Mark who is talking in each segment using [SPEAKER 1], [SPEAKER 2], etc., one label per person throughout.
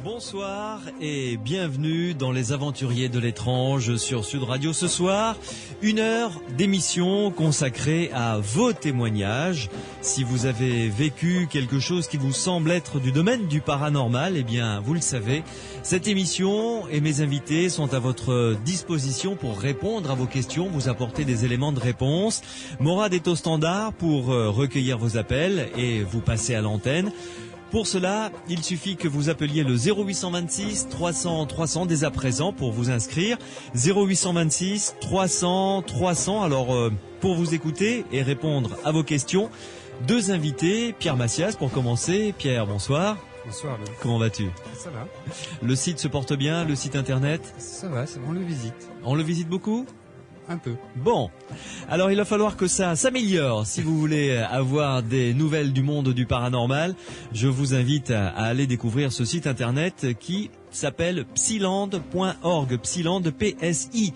[SPEAKER 1] Bonsoir et bienvenue dans Les Aventuriers de l'étrange sur Sud Radio. Ce soir, 1 heure d'émission consacrée à vos témoignages. Si vous avez vécu quelque chose qui vous semble être du domaine du paranormal, eh bien, vous le savez, cette émission et mes invités sont à votre disposition pour répondre à vos questions, vous apporter des éléments de réponse. Morad est au standard pour recueillir vos appels et vous passer à l'antenne. Pour cela, il suffit que vous appeliez le 0826 300 300 dès à présent pour vous inscrire. 0826 300 300. Alors, pour vous écouter et répondre à vos questions, 2 invités. Pierre Macias pour commencer. Pierre, bonsoir.
[SPEAKER 2] Bonsoir.
[SPEAKER 1] Comment vas-tu ?
[SPEAKER 2] Ça va.
[SPEAKER 1] Le site se porte bien, le site internet ?
[SPEAKER 2] Ça va, on le visite.
[SPEAKER 1] On le visite beaucoup ?
[SPEAKER 2] Un peu.
[SPEAKER 1] Bon, alors il va falloir que ça s'améliore si vous voulez avoir des nouvelles du monde du paranormal. Je vous invite à aller découvrir ce site internet qui s'appelle psiland.org, Psiland, PSILAND.org.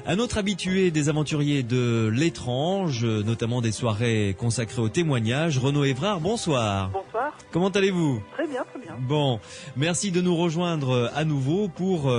[SPEAKER 1] Un autre habitué des aventuriers de l'étrange, notamment des soirées consacrées aux témoignages, Renaud Évrard, bonsoir.
[SPEAKER 3] Bonsoir.
[SPEAKER 1] Comment allez-vous ?
[SPEAKER 3] Très bien, très bien.
[SPEAKER 1] Bon, merci de nous rejoindre à nouveau pour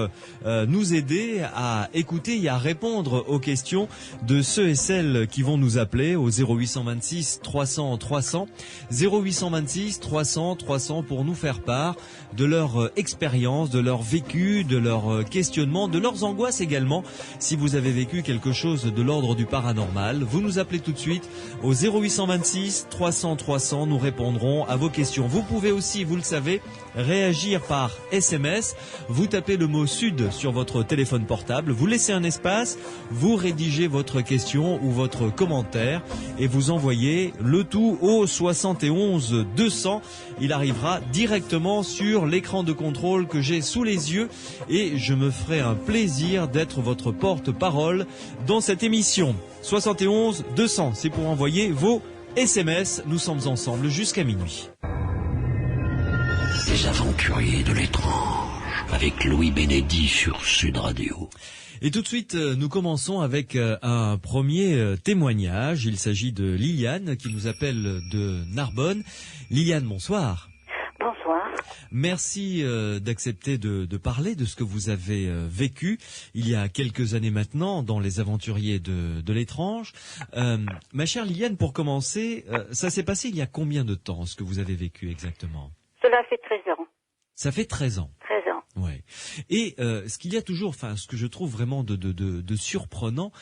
[SPEAKER 1] nous aider à écouter et à répondre aux questions de ceux et celles qui vont nous appeler au 0826 300 300, 0826 300 300 pour nous faire part de leur expérience, de leur vécu, de leur questionnement, de leurs angoisses également. Si vous avez vécu quelque chose de l'ordre du paranormal, vous nous appelez tout de suite au 0826 300 300, nous répondrons à vos questions. Vous pouvez aussi, vous le savez, réagir par SMS. Vous tapez le mot Sud sur votre téléphone portable, vous laissez un espace, vous rédigez votre question ou votre commentaire et vous envoyez le tout au 71 200. Il arrivera directement sur l'écran de contrôle que j'ai sous les yeux et je me ferai un plaisir d'être votre porte-parole dans cette émission. 71 200, c'est pour envoyer vos SMS. Nous sommes ensemble jusqu'à minuit.
[SPEAKER 4] Les aventuriers de l'étrange avec Louis Bénédy sur Sud Radio.
[SPEAKER 1] Et tout de suite, nous commençons avec un premier témoignage. Il s'agit de Liliane qui nous appelle de Narbonne. Liliane, bonsoir.
[SPEAKER 3] Bonsoir.
[SPEAKER 1] Merci d'accepter de parler de ce que vous avez vécu il y a quelques années maintenant dans les aventuriers de l'étrange. Ma chère Liliane, pour commencer, ça s'est passé il y a combien de temps, ce que vous avez vécu exactement ?
[SPEAKER 3] Cela fait 13 ans.
[SPEAKER 1] Ça fait 13 ans.
[SPEAKER 3] 13 ans.
[SPEAKER 1] Ouais. Et ce qu'il y a toujours, enfin, ce que je trouve vraiment de surprenant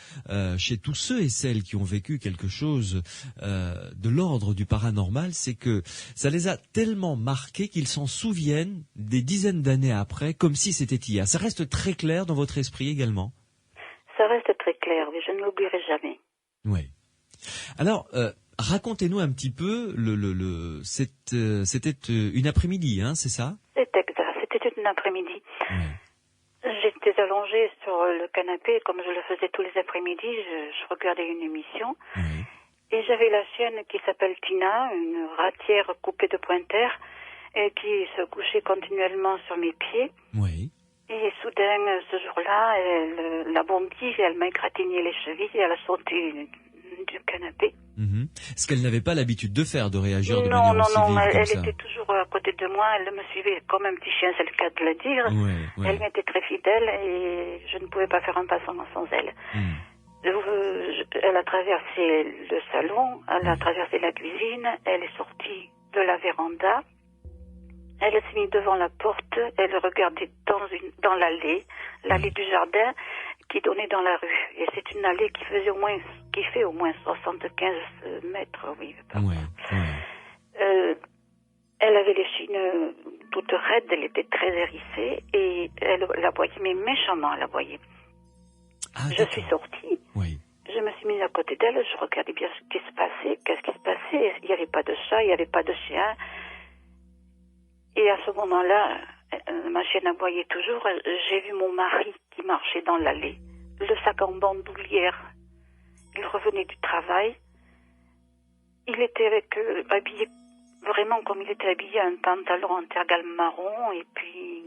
[SPEAKER 1] chez tous ceux et celles qui ont vécu quelque chose de l'ordre du paranormal, c'est que ça les a tellement marqués qu'ils s'en souviennent des dizaines d'années après, comme si c'était hier. Ça reste très clair dans votre esprit également ?
[SPEAKER 3] Ça reste très clair, mais je ne l'oublierai jamais.
[SPEAKER 1] Oui. Alors, racontez-nous un petit peu, c'était une après-midi, hein, c'est ça ?
[SPEAKER 3] C'est exact, c'était une après-midi.
[SPEAKER 1] Oui.
[SPEAKER 3] J'étais allongée sur le canapé, comme je le faisais tous les après-midi, je regardais une émission.
[SPEAKER 1] Oui.
[SPEAKER 3] Et j'avais la chienne qui s'appelle Tina, une ratière coupée de pointers, et qui se couchait continuellement sur mes pieds.
[SPEAKER 1] Oui.
[SPEAKER 3] Et soudain, ce jour-là, elle l'a bondi, elle m'a égratigné les chevilles, et elle a sauté du canapé.
[SPEAKER 1] Mm-hmm. Ce qu'elle n'avait pas l'habitude de faire, de réagir de
[SPEAKER 3] Non,
[SPEAKER 1] manière aussi vive comme
[SPEAKER 3] elle
[SPEAKER 1] ça.
[SPEAKER 3] était toujours à côté de moi, elle me suivait comme un petit chien, c'est le cas de le dire.
[SPEAKER 1] Ouais.
[SPEAKER 3] Elle m'était très fidèle et je ne pouvais pas faire un pas sans elle.
[SPEAKER 1] Mm.
[SPEAKER 3] Elle a traversé le salon, elle a traversé la cuisine, elle est sortie de la véranda, elle s'est mise devant la porte, elle regardait dans l'allée du jardin qui donnait dans la rue. Et c'est une allée qui fait au moins 75 mètres, oui. Elle avait les chines toutes raides, elle était très hérissée et elle aboyait, mais méchamment elle aboyait.
[SPEAKER 1] Ah,
[SPEAKER 3] je suis sortie,
[SPEAKER 1] oui.
[SPEAKER 3] je me suis mise à côté d'elle, je regardais bien ce qui se passait, qu'est-ce qui se passait. Il n'y avait pas de chat, il n'y avait pas de chien. Et à ce moment-là, ma chienne aboyait toujours, j'ai vu mon mari qui marchait dans l'allée, le sac en bandoulière. Il revenait du travail. Il était habillé vraiment comme il était habillé, un pantalon en tergal marron et puis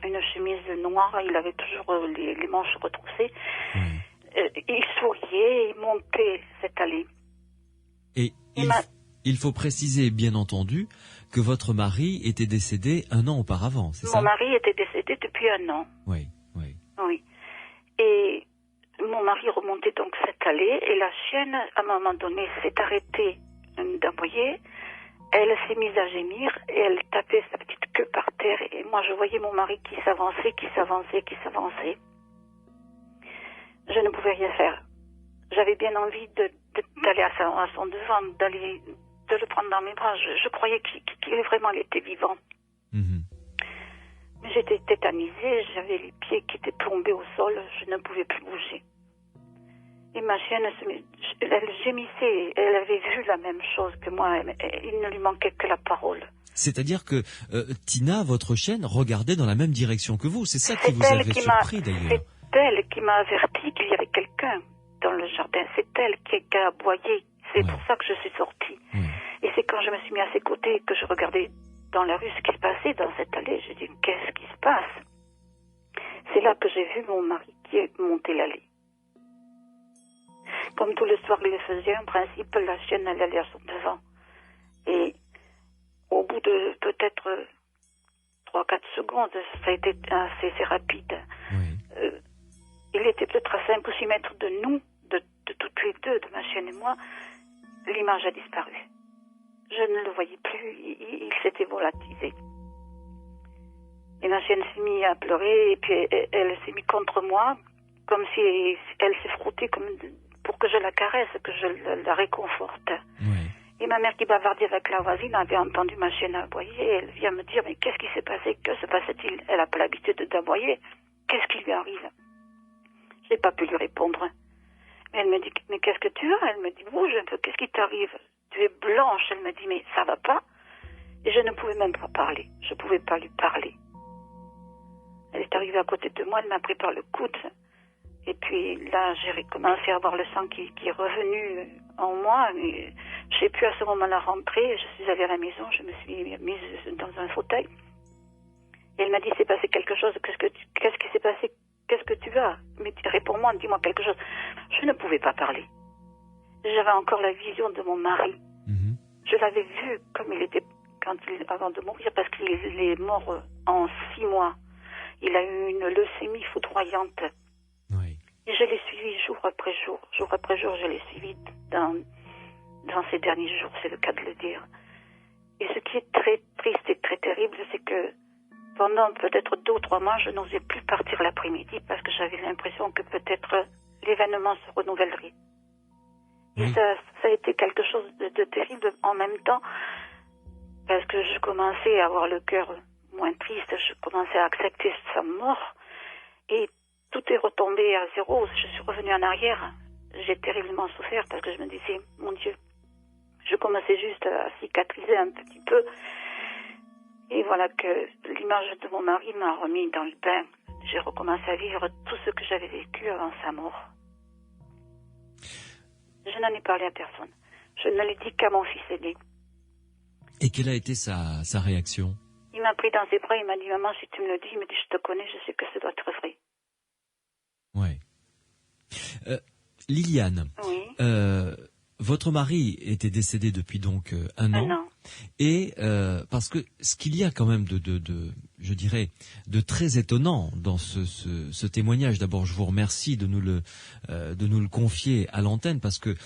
[SPEAKER 3] une chemise noire. Il avait toujours les manches retroussées. Il souriait, il montait cette allée.
[SPEAKER 1] Et Il faut préciser, bien entendu, que votre mari était décédé 1 an auparavant, c'est ça?
[SPEAKER 3] Mon mari était décédé depuis 1 an.
[SPEAKER 1] Oui, oui.
[SPEAKER 3] Oui. Et mon mari remontait donc cette allée et la chienne, à un moment donné, s'est arrêtée d'aboyer. Elle s'est mise à gémir et elle tapait sa petite queue par terre. Et moi, je voyais mon mari qui s'avançait, qui s'avançait, qui s'avançait. Je ne pouvais rien faire. J'avais bien envie d'aller à son devant, de le prendre dans mes bras. Je croyais qu'il vraiment il était vivant.
[SPEAKER 1] Mhm.
[SPEAKER 3] Mais j'étais tétanisée, j'avais les pieds qui étaient plombés au sol, je ne pouvais plus bouger. Et ma chienne, elle gémissait, elle avait vu la même chose que moi, il ne lui manquait que la parole.
[SPEAKER 1] C'est-à-dire que Tina, votre chienne, regardait dans la même direction que vous. C'est ça qui vous avait surpris d'ailleurs.
[SPEAKER 3] C'est elle qui m'a averti qu'il y avait quelqu'un dans le jardin. C'est elle qui a aboyé. C'est pour ça que je suis sortie.
[SPEAKER 1] Ouais.
[SPEAKER 3] Et c'est quand je me suis mis à ses côtés que je regardais dans la rue ce qui se passait dans cette allée. J'ai dit, qu'est-ce qui se passe? C'est là que j'ai vu mon mari qui est monté l'allée. Comme tous les soirs il le faisait, en principe, la chienne elle allait à son devant. Et au bout de peut-être 3-4 secondes, ça a été assez rapide.
[SPEAKER 1] Oui.
[SPEAKER 3] Il était peut-être à 5 ou 6 mètres de nous, de toutes les deux, de ma chienne et moi. L'image a disparu. Je ne le voyais plus, il s'était volatilisé. Et ma chienne s'est mise à pleurer, et puis elle s'est mise contre moi, comme si elle s'est frottée pour que je la caresse, que je la réconforte.
[SPEAKER 1] Oui.
[SPEAKER 3] Et ma mère qui bavardait avec la voisine avait entendu ma chienne aboyer, elle vient me dire, mais qu'est-ce qui s'est passé? Que se passait-il? Elle n'a pas l'habitude d'aboyer. Qu'est-ce qui lui arrive? Je n'ai pas pu lui répondre. Elle me dit, mais qu'est-ce que tu as? Elle me dit, bouge un peu, qu'est-ce qui t'arrive? Tu es blanche. Elle me dit, mais ça va pas? Et je ne pouvais même pas parler. Je ne pouvais pas lui parler. Elle est arrivée à côté de moi, elle m'a pris par le coude. Et puis là, j'ai commencé à voir le sang qui est revenu en moi. Mais je n'ai pu à ce moment-là rentrer. Je suis allée à la maison, je me suis mise dans un fauteuil. Et elle m'a dit, c'est passé quelque chose. Qu'est-ce qui s'est passé? Qu'est-ce que tu as? Mais réponds-moi, dis-moi quelque chose. Je ne pouvais pas parler. J'avais encore la vision de mon mari.
[SPEAKER 1] Mhm.
[SPEAKER 3] Je l'avais vu comme il était avant de mourir, parce qu'il est mort en 6 mois. Il a eu une leucémie foudroyante.
[SPEAKER 1] Oui.
[SPEAKER 3] Et je l'ai suivi jour après jour. Jour après jour, je l'ai suivi dans ces derniers jours, c'est le cas de le dire. Et ce qui est très triste et très terrible, c'est que pendant peut-être 2 ou 3 mois, je n'osais plus partir l'après-midi parce que j'avais l'impression que peut-être l'événement se renouvellerait. Et
[SPEAKER 1] Oui.
[SPEAKER 3] ça a été quelque chose de terrible en même temps, parce que je commençais à avoir le cœur moins triste, je commençais à accepter sa mort, et tout est retombé à zéro. Je suis revenue en arrière. J'ai terriblement souffert parce que je me disais, mon Dieu, je commençais juste à cicatriser un petit peu. Et voilà que l'image de mon mari m'a remis dans le bain. J'ai recommencé à vivre tout ce que j'avais vécu avant sa mort. Je n'en ai parlé à personne. Je ne l'ai dit qu'à mon fils aîné.
[SPEAKER 1] Et quelle a été sa réaction?
[SPEAKER 3] Il m'a pris dans ses bras, il m'a dit, maman, si tu me le dis, il me dit, je te connais, je sais que ça doit être vrai.
[SPEAKER 1] Ouais. Liliane,
[SPEAKER 3] Oui.
[SPEAKER 1] votre mari était décédé depuis donc 1 an.
[SPEAKER 3] 1 an.
[SPEAKER 1] Et parce que ce qu'il y a quand même je dirais, de très étonnant dans ce témoignage. D'abord, je vous remercie de nous le confier à l'antenne parce que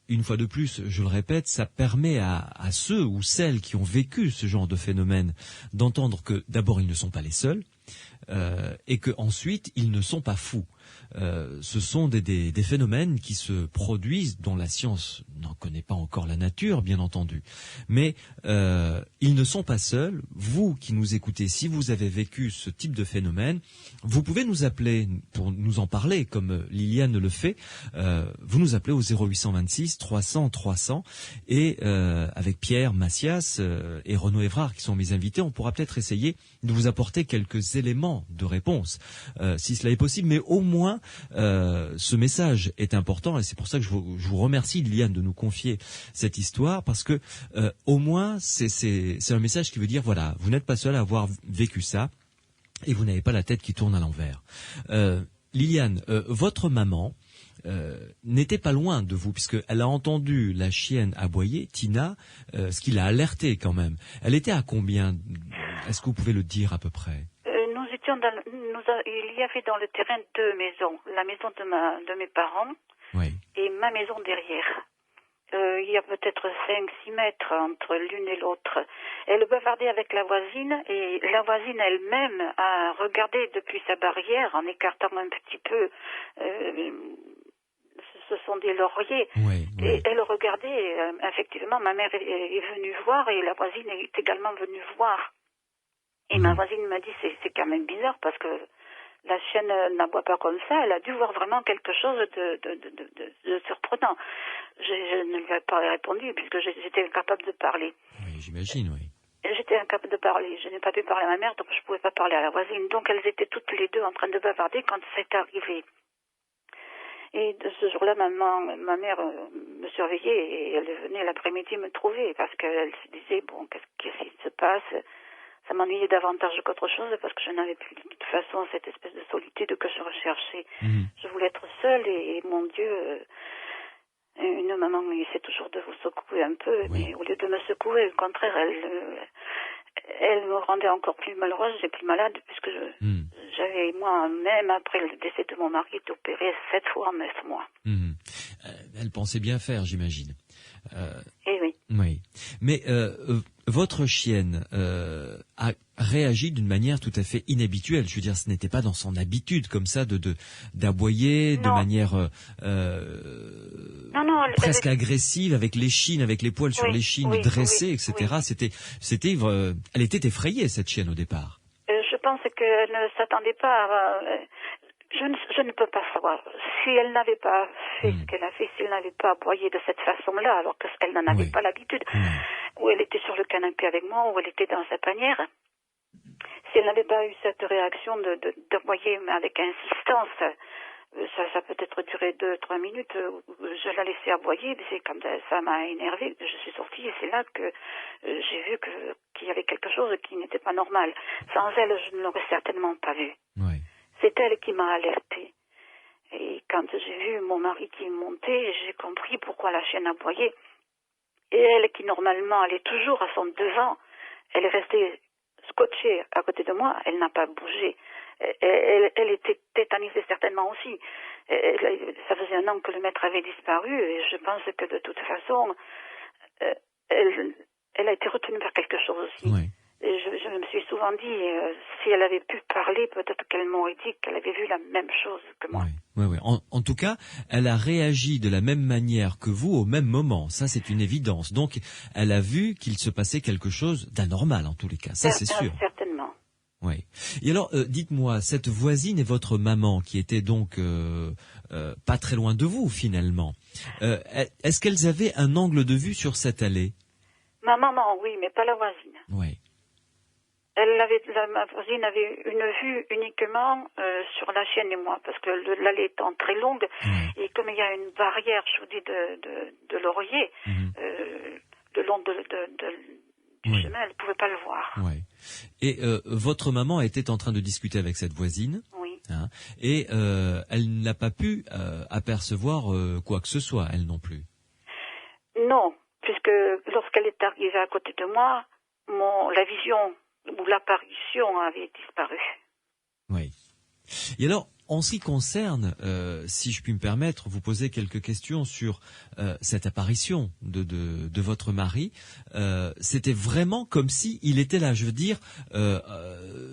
[SPEAKER 1] une fois de plus, je le répète, ça permet à ceux ou celles qui ont vécu ce genre de phénomène d'entendre que d'abord ils ne sont pas les seuls. Et que ensuite ils ne sont pas fous. Ce sont des phénomènes qui se produisent dont la science n'en connaît pas encore la nature, bien entendu. Mais ils ne sont pas seuls. Vous qui nous écoutez, si vous avez vécu ce type de phénomène, vous pouvez nous appeler pour nous en parler, comme Liliane le fait. Vous nous appelez au 0826 300 300 et avec Pierre Macias et Renaud Évrard qui sont mes invités, on pourra peut-être essayer de vous apporter quelques éléments de réponse, si cela est possible. Mais au moins, ce message est important et c'est pour ça que je vous remercie, Liliane, de nous confier cette histoire parce que au moins, c'est un message qui veut dire, voilà, vous n'êtes pas seul à avoir vécu ça et vous n'avez pas la tête qui tourne à l'envers. Liliane, votre maman n'était pas loin de vous, puisqu'elle a entendu la chienne aboyer, Tina, ce qui l'a alertée quand même. Elle était à combien? Est-ce que vous pouvez le dire à peu près?
[SPEAKER 3] Nous étions il y avait dans le terrain 2 maisons. La maison de mes parents
[SPEAKER 1] Oui.
[SPEAKER 3] et ma maison derrière. Il y a peut-être 5-6 mètres entre l'une et l'autre. Elle bavardait avec la voisine et la voisine elle-même a regardé depuis sa barrière en écartant un petit peu. Ce sont des lauriers.
[SPEAKER 1] Oui, oui.
[SPEAKER 3] Et elle regardait. Effectivement, ma mère est venue voir et la voisine est également venue voir. Et ma voisine m'a dit c'est quand même bizarre parce que la chienne n'aboie pas comme ça. Elle a dû voir vraiment quelque chose de surprenant. Je ne lui ai pas répondu puisque j'étais incapable de parler.
[SPEAKER 1] Oui, j'imagine, oui.
[SPEAKER 3] J'étais incapable de parler. Je n'ai pas pu parler à ma mère, donc je ne pouvais pas parler à la voisine. Donc elles étaient toutes les deux en train de bavarder quand c'est arrivé. Et de ce jour-là, ma mère me surveillait et elle venait l'après-midi me trouver parce qu'elle se disait, bon, qu'est-ce qui se passe? Ça m'ennuyait davantage qu'autre chose parce que je n'avais plus de toute façon cette espèce de solitude que je recherchais. Je voulais être seule et mon Dieu, une maman essaie toujours de vous secouer un peu, mais au lieu de me secouer, au contraire, elle me rendait encore plus malheureuse et plus malade puisque j'avais moi-même, après le décès de mon mari, été opérée 7 fois en 9 mois.
[SPEAKER 1] Elle pensait bien faire, j'imagine.
[SPEAKER 3] Eh oui.
[SPEAKER 1] Oui. Mais votre chienne a réagi d'une manière tout à fait inhabituelle. Je veux dire, ce n'était pas dans son habitude comme ça d'aboyer de manière presque agressive, avec l'échine, avec les poils sur l'échine dressés, etc. C'était, elle était effrayée, cette chienne, au départ.
[SPEAKER 3] Je pense qu'elle ne s'attendait pas à... Je ne peux pas savoir. Si elle n'avait pas fait ce qu'elle a fait, si elle n'avait pas aboyé de cette façon-là, alors qu'elle n'en avait pas l'habitude, ou elle était sur le canapé avec moi, ou elle était dans sa panière, si elle n'avait pas eu cette réaction d'aboyer avec insistance, ça peut être duré 2-3 minutes, je la laissais aboyer, c'est comme ça m'a énervée, je suis sortie et c'est là que j'ai vu qu'il y avait quelque chose qui n'était pas normal. Sans elle, je ne l'aurais certainement pas vu. C'est elle qui m'a alertée. Et quand j'ai vu mon mari qui montait, j'ai compris pourquoi la chienne aboyait. Et elle, qui normalement allait toujours à son devant, elle est restée scotchée à côté de moi, elle n'a pas bougé. Elle était tétanisée certainement aussi. Ça faisait 1 an que le maître avait disparu et je pense que de toute façon, elle a été retenue par quelque chose aussi. Et je me suis souvent dit, si elle avait pu parler, peut-être qu'elle m'aurait dit qu'elle avait vu la même chose que moi.
[SPEAKER 1] Oui. En tout cas, elle a réagi de la même manière que vous au même moment. Ça, c'est une évidence. Donc, elle a vu qu'il se passait quelque chose d'anormal, en tous les cas. Ça, c'est sûr.
[SPEAKER 3] Certainement.
[SPEAKER 1] Oui. Et alors, dites-moi, cette voisine et votre maman, qui était donc pas très loin de vous, finalement, est-ce qu'elles avaient un angle de vue sur cette allée?
[SPEAKER 3] Ma maman, oui, mais pas la voisine.
[SPEAKER 1] Oui.
[SPEAKER 3] Ma voisine avait une vue uniquement sur la chienne et moi, parce que l'allée étant très longue, et comme il y a une barrière, je vous dis, de laurier, le long du chemin, elle ne pouvait pas le voir.
[SPEAKER 1] Et votre maman était en train de discuter avec cette voisine, et elle n'a pas pu apercevoir quoi que ce soit, elle non plus.
[SPEAKER 3] Non, puisque lorsqu'elle est arrivée à côté de moi, la vision ou l'apparition avait disparu.
[SPEAKER 1] Oui. Et alors, en ce qui concerne, si je puis me permettre, vous poser quelques questions sur cette apparition de votre mari. C'était vraiment comme si il était là. Je veux dire,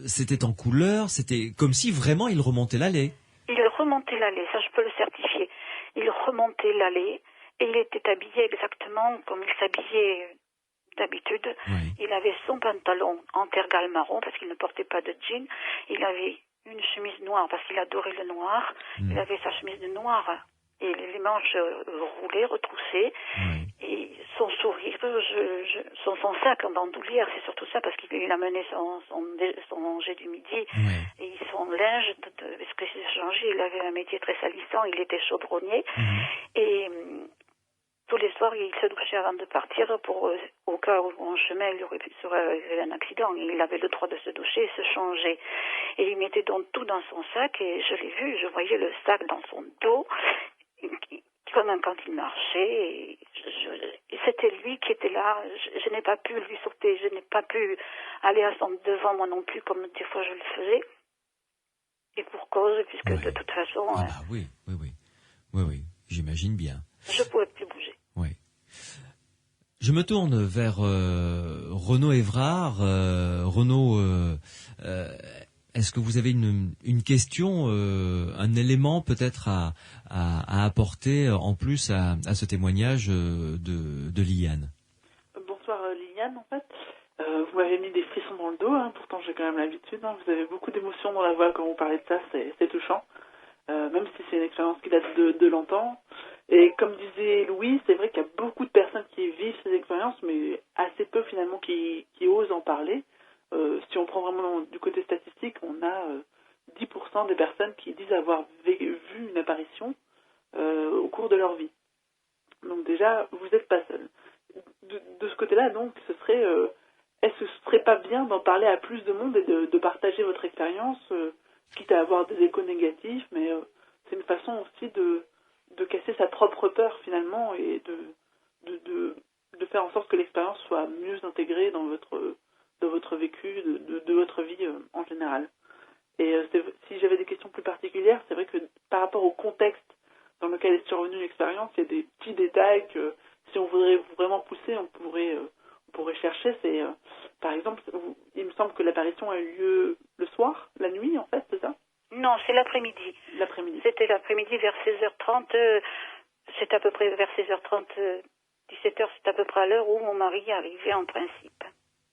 [SPEAKER 1] c'était en couleur. C'était comme si vraiment il remontait l'allée.
[SPEAKER 3] Il remontait l'allée, ça je peux le certifier. Il remontait l'allée et il était habillé exactement comme il s'habillait d'habitude. Il avait son pantalon en tergal marron parce qu'il ne portait pas de jean. Il avait une chemise noire parce qu'il adorait le noir. Il avait sa chemise de noir et les manches roulées, retroussées. Et son sourire, son sac en bandoulière, c'est surtout ça parce qu'il amenait son jet du midi et son linge, parce que s'est changé, il avait un métier très salissant, il était chaudronnier. Et tous les soirs, il se douchait avant de partir pour, au cas où en chemin, il serait arrivé un accident. Il avait le droit de se doucher et se changer. Et il mettait donc tout dans son sac et je l'ai vu, je voyais le sac dans son dos. Comme quand il marchait, et c'était lui qui était là. Je n'ai pas pu lui sauter, je n'ai pas pu aller à son devant moi non plus, comme des fois je le faisais. Et pour cause, puisque
[SPEAKER 1] Ouais.
[SPEAKER 3] de toute façon,
[SPEAKER 1] Ah bah oui, j'imagine bien.
[SPEAKER 3] je pouvais plus bouger.
[SPEAKER 1] Oui. Je me tourne vers Renaud Évrard. Renaud, est-ce que vous avez une question, un élément peut-être à apporter en plus à ce témoignage de Liliane?
[SPEAKER 5] Bonsoir Liliane, en fait. Vous m'avez mis des frissons dans le dos, hein, pourtant j'ai quand même l'habitude. Hein. Vous avez beaucoup d'émotions dans la voix quand vous parlez de ça, c'est touchant. Même si c'est une expérience qui date de longtemps. Et comme disait Louis, c'est vrai qu'il y a beaucoup de personnes qui vivent ces expériences, mais assez peu finalement qui osent en parler. Si on prend vraiment du côté statistique, on a 10% des personnes qui disent avoir vu une apparition au cours de leur vie. Donc déjà, vous n'êtes pas seul. De ce côté-là, donc, est-ce que ce serait pas bien d'en parler à plus de monde et de partager votre expérience, quitte à avoir des échos négatifs, mais c'est une façon aussi de casser sa propre peur finalement et de faire en sorte que l'expérience soit mieux intégrée dans votre vécu, de votre vie en général. Et si j'avais des questions plus particulières, c'est vrai que par rapport au contexte dans lequel est survenue l'expérience, il y a des petits détails que si on voudrait vraiment pousser, on pourrait chercher. C'est par exemple, il me semble que l'apparition a eu lieu le soir, la nuit en fait, c'est ça?
[SPEAKER 3] Non, c'est l'après-midi.
[SPEAKER 5] L'après-midi.
[SPEAKER 3] C'était l'après-midi vers 16h30. C'est à peu près vers 16h30, 17h, c'est à peu près à l'heure où mon mari arrivait en principe.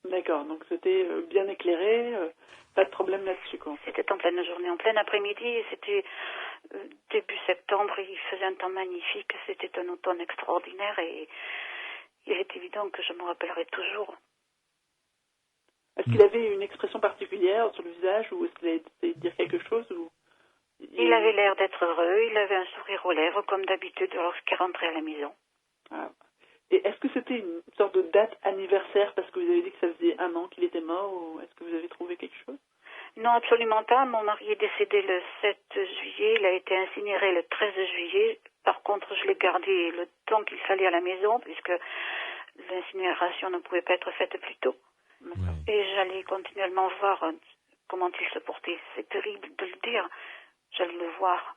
[SPEAKER 5] D'accord, donc c'était bien éclairé, pas de problème là-dessus, quoi.
[SPEAKER 3] C'était en pleine journée, en plein après-midi, et c'était début septembre, il faisait un temps magnifique, c'était un automne extraordinaire, et il est évident que je me rappellerai toujours.
[SPEAKER 5] Est-ce qu'il avait une expression particulière sur le visage, ou est-ce qu'il a essayé de dire quelque chose ou...
[SPEAKER 3] Il avait l'air d'être heureux, il avait un sourire aux lèvres, comme d'habitude lorsqu'il rentrait à la maison.
[SPEAKER 5] Ah. Et est-ce que c'était une sorte de date anniversaire, parce que vous avez dit que ça faisait 1 an qu'il était mort, ou est-ce que vous avez trouvé quelque chose?
[SPEAKER 3] Non, absolument pas. Mon mari est décédé le 7 juillet, il a été incinéré le 13 juillet. Par contre, je l'ai gardé le temps qu'il fallait à la maison, puisque l'incinération ne pouvait pas être faite plus tôt.
[SPEAKER 1] Ouais.
[SPEAKER 3] Et j'allais continuellement voir comment il se portait. C'est terrible de le dire. J'allais le voir.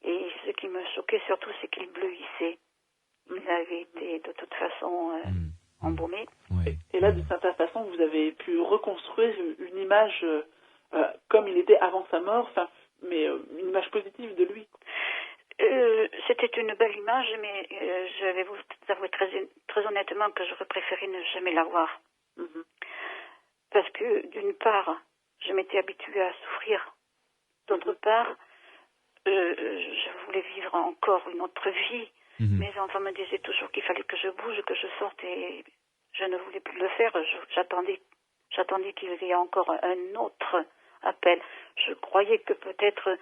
[SPEAKER 3] Et ce qui me choquait surtout, c'est qu'il bleuissait. Il avait été de toute façon embaumé.
[SPEAKER 1] Ouais.
[SPEAKER 5] Et là, d'une certaine façon, vous avez pu reconstruire une image comme il était avant sa mort, mais une image positive de lui.
[SPEAKER 3] C'était une belle image, mais je vais vous avouer très honnêtement que j'aurais préféré ne jamais la voir.
[SPEAKER 5] Mm-hmm.
[SPEAKER 3] Parce que, d'une part, je m'étais habituée à souffrir. D'autre part, je voulais vivre encore une autre vie. Mes enfants me disaient toujours qu'il fallait que je bouge, que je sorte, et je ne voulais plus le faire. J'attendais qu'il y ait encore un autre appel. Je croyais que peut-être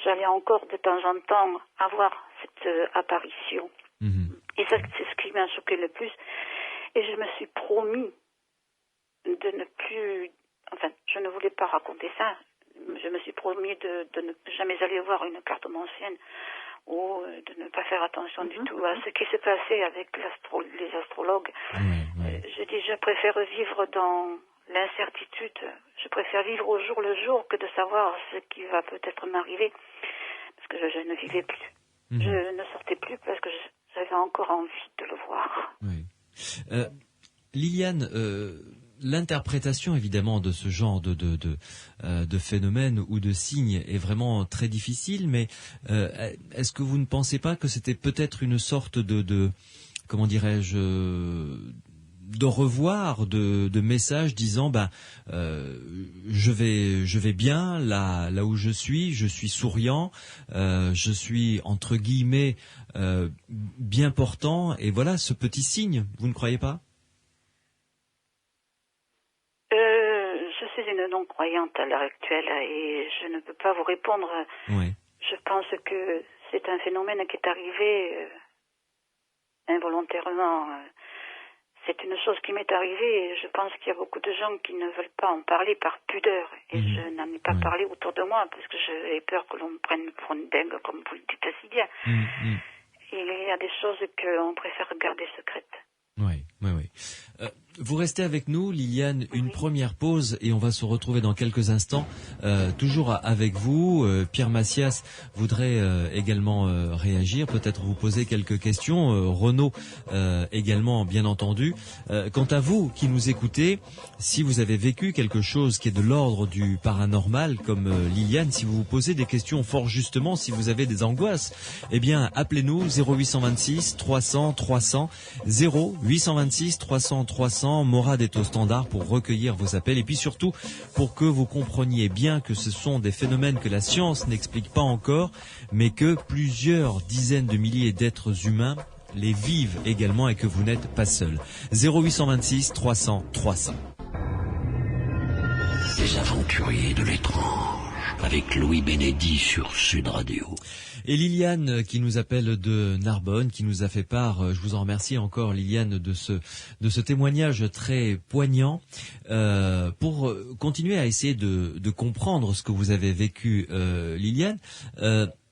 [SPEAKER 3] j'allais encore de temps en temps avoir cette apparition. Et ça, c'est ce qui m'a choqué le plus. Et je me suis promis de ne plus... Enfin, je ne voulais pas raconter ça. Je me suis promis de ne jamais aller voir une cartomancienne ou de ne pas faire attention du tout à ce qui se passait avec les astrologues. Je dis, je préfère vivre dans l'incertitude. Je préfère vivre au jour le jour que de savoir ce qui va peut-être m'arriver. Parce que je ne vivais plus. Je ne sortais plus parce que j'avais encore envie de le voir.
[SPEAKER 1] Liliane, l'interprétation évidemment de ce genre de phénomène ou de signe est vraiment très difficile, mais est-ce que vous ne pensez pas que c'était peut-être une sorte de comment dirais-je, de revoir de messages disant je vais bien là où je suis souriant, je suis entre guillemets bien portant, et voilà ce petit signe, vous ne croyez pas?
[SPEAKER 3] Je suis une non-croyante à l'heure actuelle et je ne peux pas vous répondre.
[SPEAKER 1] Oui.
[SPEAKER 3] Je pense que c'est un phénomène qui est arrivé involontairement. C'est une chose qui m'est arrivée et je pense qu'il y a beaucoup de gens qui ne veulent pas en parler par pudeur. Et je n'en ai pas parlé autour de moi parce que j'avais peur que l'on me prenne pour une dingue, comme vous le dites si bien. il y a des choses qu'on préfère garder secrètes.
[SPEAKER 1] Oui. Vous restez avec nous, Liliane, une première pause et on va se retrouver dans quelques instants, toujours avec vous. Pierre Macias voudrait également réagir, peut-être vous poser quelques questions. Renaud également, bien entendu. Quant à vous qui nous écoutez, si vous avez vécu quelque chose qui est de l'ordre du paranormal, comme Liliane, si vous vous posez des questions fort justement, si vous avez des angoisses, eh bien, appelez-nous 0826 300 300 0826 300 300. Morad est au standard pour recueillir vos appels et puis surtout pour que vous compreniez bien que ce sont des phénomènes que la science n'explique pas encore, mais que plusieurs dizaines de milliers d'êtres humains les vivent également et que vous n'êtes pas seul. 0826 300 300.
[SPEAKER 4] Les aventuriers de l'étrange avec Louis Bénédy sur Sud Radio.
[SPEAKER 1] Et Liliane qui nous appelle de Narbonne, qui nous a fait part, je vous en remercie encore Liliane de ce témoignage très poignant, pour continuer à essayer de comprendre ce que vous avez vécu, Liliane.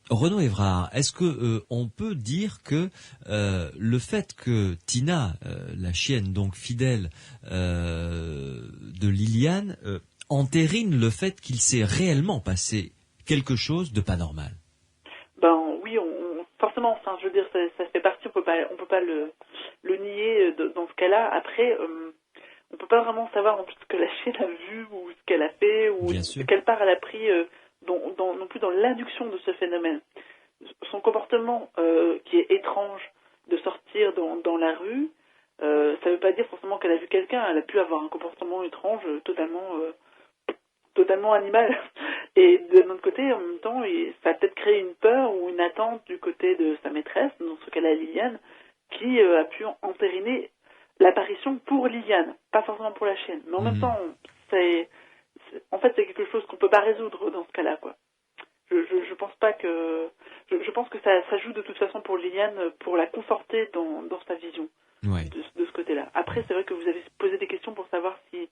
[SPEAKER 1] Renaud Évrard, est-ce que on peut dire que le fait que Tina, la chienne donc fidèle de Liliane, entérine le fait qu'il s'est réellement passé quelque chose de pas normal?
[SPEAKER 5] Ben oui, forcément, enfin, je veux dire, ça fait partie, on peut pas le nier dans ce cas-là. Après, on peut pas vraiment savoir en plus ce que la chienne a vu ou ce qu'elle a fait ou quelle part elle a pris non plus dans l'induction de ce phénomène. Son comportement qui est étrange de sortir dans la rue, ça veut pas dire forcément qu'elle a vu quelqu'un. Elle a pu avoir un comportement étrange totalement animal. Et de notre côté, en même temps, ça a peut-être créé une peur ou une attente du côté de sa maîtresse, dans ce cas-là Liliane, qui a pu entériner l'apparition pour Liliane, pas forcément pour la chienne. Mais en même temps, c'est quelque chose qu'on peut pas résoudre dans ce cas-là, quoi. Je pense pas que... Je pense que ça joue de toute façon pour Liliane, pour la conforter dans sa vision de ce côté-là. Après, c'est vrai que vous avez posé des questions pour savoir si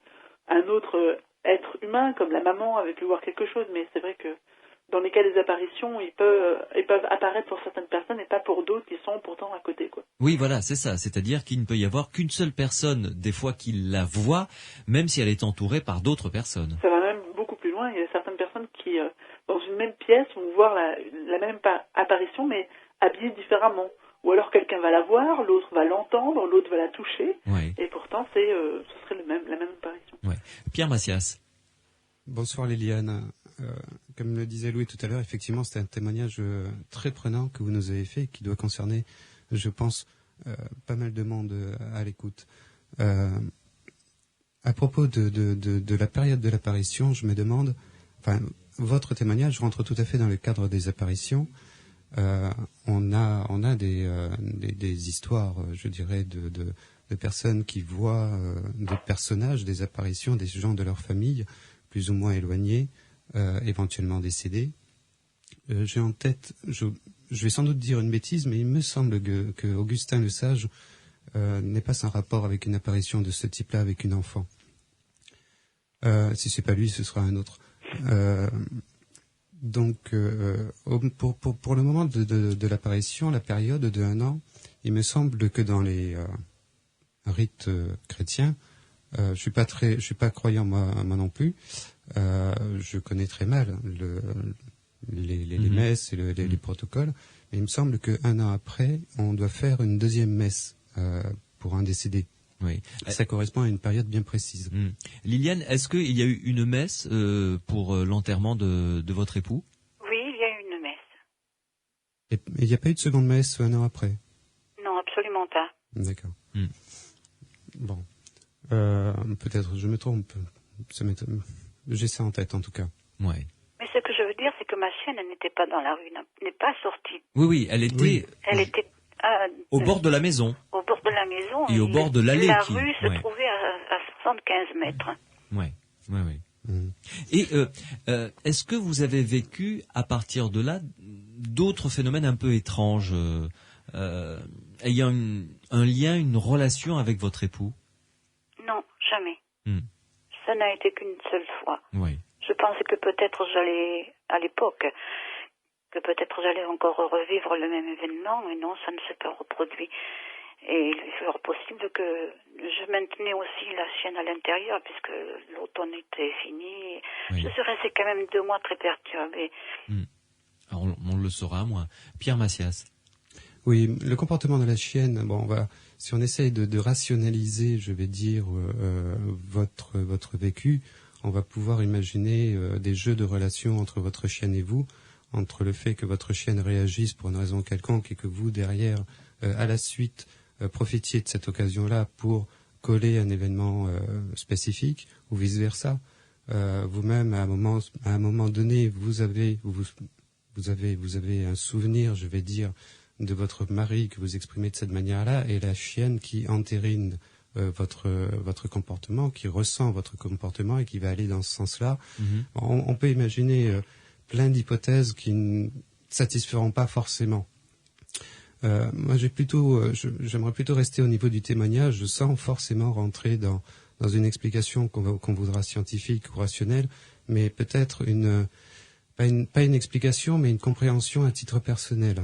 [SPEAKER 5] un autre être humain, comme la maman, avait pu voir quelque chose, mais c'est vrai que dans les cas des apparitions, ils peuvent apparaître pour certaines personnes et pas pour d'autres qui sont pourtant à côté, quoi.
[SPEAKER 1] Oui, voilà, c'est ça. C'est-à-dire qu'il ne peut y avoir qu'une seule personne, des fois, qui la voit, même si elle est entourée par d'autres personnes.
[SPEAKER 5] Ça va même beaucoup plus loin. Il y a certaines personnes qui, dans une même pièce, vont voir la même apparition, mais habillée différemment. Ou alors quelqu'un va la voir, l'autre va l'entendre, l'autre va la toucher, et pourtant ce serait la même apparition.
[SPEAKER 1] Ouais. Pierre Macias.
[SPEAKER 2] Bonsoir Liliane. Comme le disait Louis tout à l'heure, effectivement, c'est un témoignage très prenant que vous nous avez fait, qui doit concerner, je pense, pas mal de monde à l'écoute. À propos de la période de l'apparition, je me demande, votre témoignage rentre tout à fait dans le cadre des apparitions. On a des histoires, je dirais, de personnes qui voient des personnages, des apparitions, des gens de leur famille, plus ou moins éloignés, éventuellement décédés. J'ai en tête, je vais sans doute dire une bêtise, mais il me semble que Augustin le Sage n'ait pas un rapport avec une apparition de ce type-là avec une enfant. Si c'est pas lui, ce sera un autre. Donc, pour le moment de l'apparition, la période de 1 an, il me semble que dans les rites chrétiens, je suis pas croyant moi non plus. Je connais très mal les messes et les protocoles, mais il me semble que 1 an après, on doit faire une deuxième messe pour un décédé.
[SPEAKER 1] Oui.
[SPEAKER 2] Ça correspond à une période bien précise.
[SPEAKER 1] Liliane, est-ce qu'il y a eu une messe pour l'enterrement de votre époux?
[SPEAKER 3] Oui, il y a eu une messe.
[SPEAKER 2] Et il n'y a pas eu de seconde messe 1 an après?
[SPEAKER 3] Non, absolument pas.
[SPEAKER 2] D'accord. Bon. Peut-être je me trompe. J'ai ça en tête, en tout cas.
[SPEAKER 1] Ouais.
[SPEAKER 3] Mais ce que je veux dire, c'est que ma chienne, elle n'était pas dans la rue, n'est pas sortie.
[SPEAKER 1] Oui, elle était...
[SPEAKER 2] Oui.
[SPEAKER 3] Elle était...
[SPEAKER 1] au bord de la maison.
[SPEAKER 3] Au bord de la maison.
[SPEAKER 1] Et au bord de l'allée.
[SPEAKER 3] La rue se trouvait à 75 mètres.
[SPEAKER 1] Oui. Et est-ce que vous avez vécu, à partir de là, d'autres phénomènes un peu étranges, ayant un lien, une relation avec votre époux?
[SPEAKER 3] Non, jamais. Ça n'a été qu'une seule fois.
[SPEAKER 1] Oui.
[SPEAKER 3] Je pensais que peut-être j'allais, à l'époque, que peut-être j'allais encore revivre le même événement, mais non, ça ne s'est pas reproduit. Et il est fort possible que je maintenais aussi la chienne à l'intérieur, puisque l'automne était fini.
[SPEAKER 1] Oui.
[SPEAKER 2] Mm.
[SPEAKER 3] Je suis restée quand même 2 mois très perturbée.
[SPEAKER 1] Alors, on le saura moins. Pierre Massias.
[SPEAKER 2] Oui, le comportement de la chienne, bon, si on essaye de rationaliser, je vais dire, votre vécu, on va pouvoir imaginer des jeux de relations entre votre chienne et vous, entre le fait que votre chienne réagisse pour une raison quelconque et que vous, derrière, à la suite, profitiez de cette occasion-là pour coller un événement spécifique, ou vice-versa. Vous-même, à un moment donné, vous avez un souvenir, je vais dire, de votre mari que vous exprimez de cette manière-là, et la chienne qui entérine votre comportement, qui ressent votre comportement et qui va aller dans ce sens-là. On peut imaginer plein d'hypothèses qui ne satisferont pas forcément. Moi, j'aimerais plutôt rester au niveau du témoignage, sans forcément rentrer dans une explication qu'on voudra scientifique ou rationnelle, mais peut-être pas une explication, mais une compréhension à titre personnel.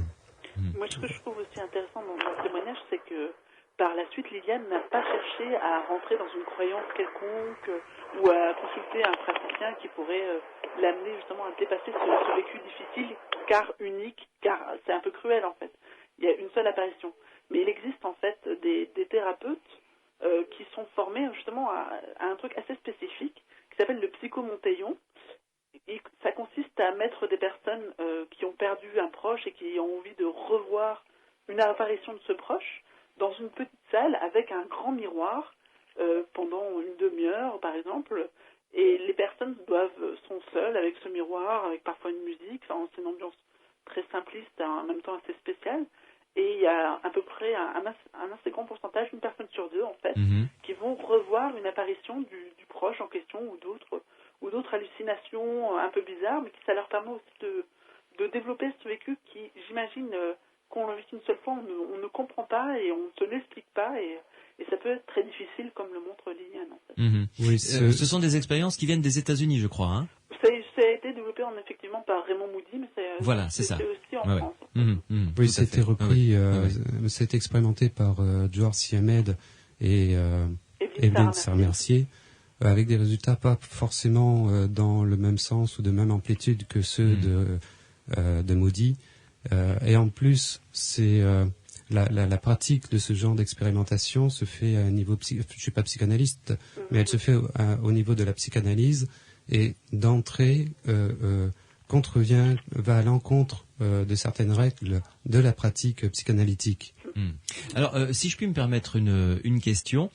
[SPEAKER 5] Moi, ce que je trouve aussi intéressant dans le témoignage, c'est que par la suite, Liliane n'a pas cherché à rentrer dans une croyance quelconque ou à consulter un praticien qui pourrait l'amener justement à dépasser ce vécu difficile, car unique, car c'est un peu cruel en fait. Il y a une seule apparition. Mais il existe en fait des thérapeutes qui sont formés justement à un truc assez spécifique qui s'appelle le psychomonteillon. Et ça consiste à mettre des personnes qui ont perdu un proche et qui ont envie de revoir une apparition de ce proche dans une petite salle avec un grand miroir pendant une demi-heure, par exemple. Et les personnes sont seules avec ce miroir, avec parfois une musique. Enfin, c'est une ambiance très simpliste et en même temps assez spéciale. Et il y a à peu près un assez grand pourcentage, une personne sur 2 en fait, qui vont revoir une apparition du proche en question ou d'autres hallucinations un peu bizarres, mais ça leur permet aussi de développer ce vécu qui, j'imagine, qu'on le vit une seule fois, on ne comprend pas et on ne se l'explique pas, et ça peut être très difficile, comme le montre Liliane, en fait.
[SPEAKER 2] Oui,
[SPEAKER 1] Ce sont des expériences qui viennent des États-Unis, je crois. Hein,
[SPEAKER 5] ça a été développé effectivement par Raymond Moody, mais c'est ça. Aussi en France.
[SPEAKER 2] Oui, c'était repris, c'était expérimenté par George Siamed et Evelyne Sarmercier, avec des résultats pas forcément dans le même sens ou de même amplitude que ceux de Moody. Et en plus, c'est la pratique de ce genre d'expérimentation se fait à un niveau je suis pas psychanalyste, mais elle se fait au niveau de la psychanalyse, et d'entrée va à l'encontre de certaines règles de la pratique psychanalytique.
[SPEAKER 1] Alors, si je puis me permettre une question,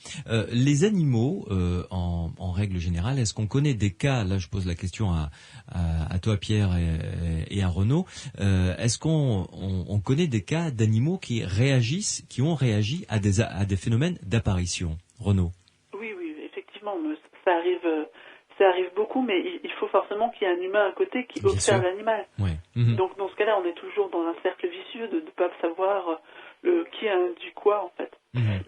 [SPEAKER 1] les animaux, en règle générale, est-ce qu'on connaît des cas, là je pose la question à toi Pierre et à Renaud, est-ce qu'on connaît des cas d'animaux qui ont réagi à des phénomènes d'apparition, Renaud?
[SPEAKER 5] Oui, effectivement, ça arrive beaucoup, mais il faut forcément qu'il y ait un humain à côté qui observe l'animal.
[SPEAKER 1] Ouais.
[SPEAKER 5] Donc dans ce cas-là, on est toujours dans un cercle vicieux de ne pas savoir qui a induit quoi, en fait.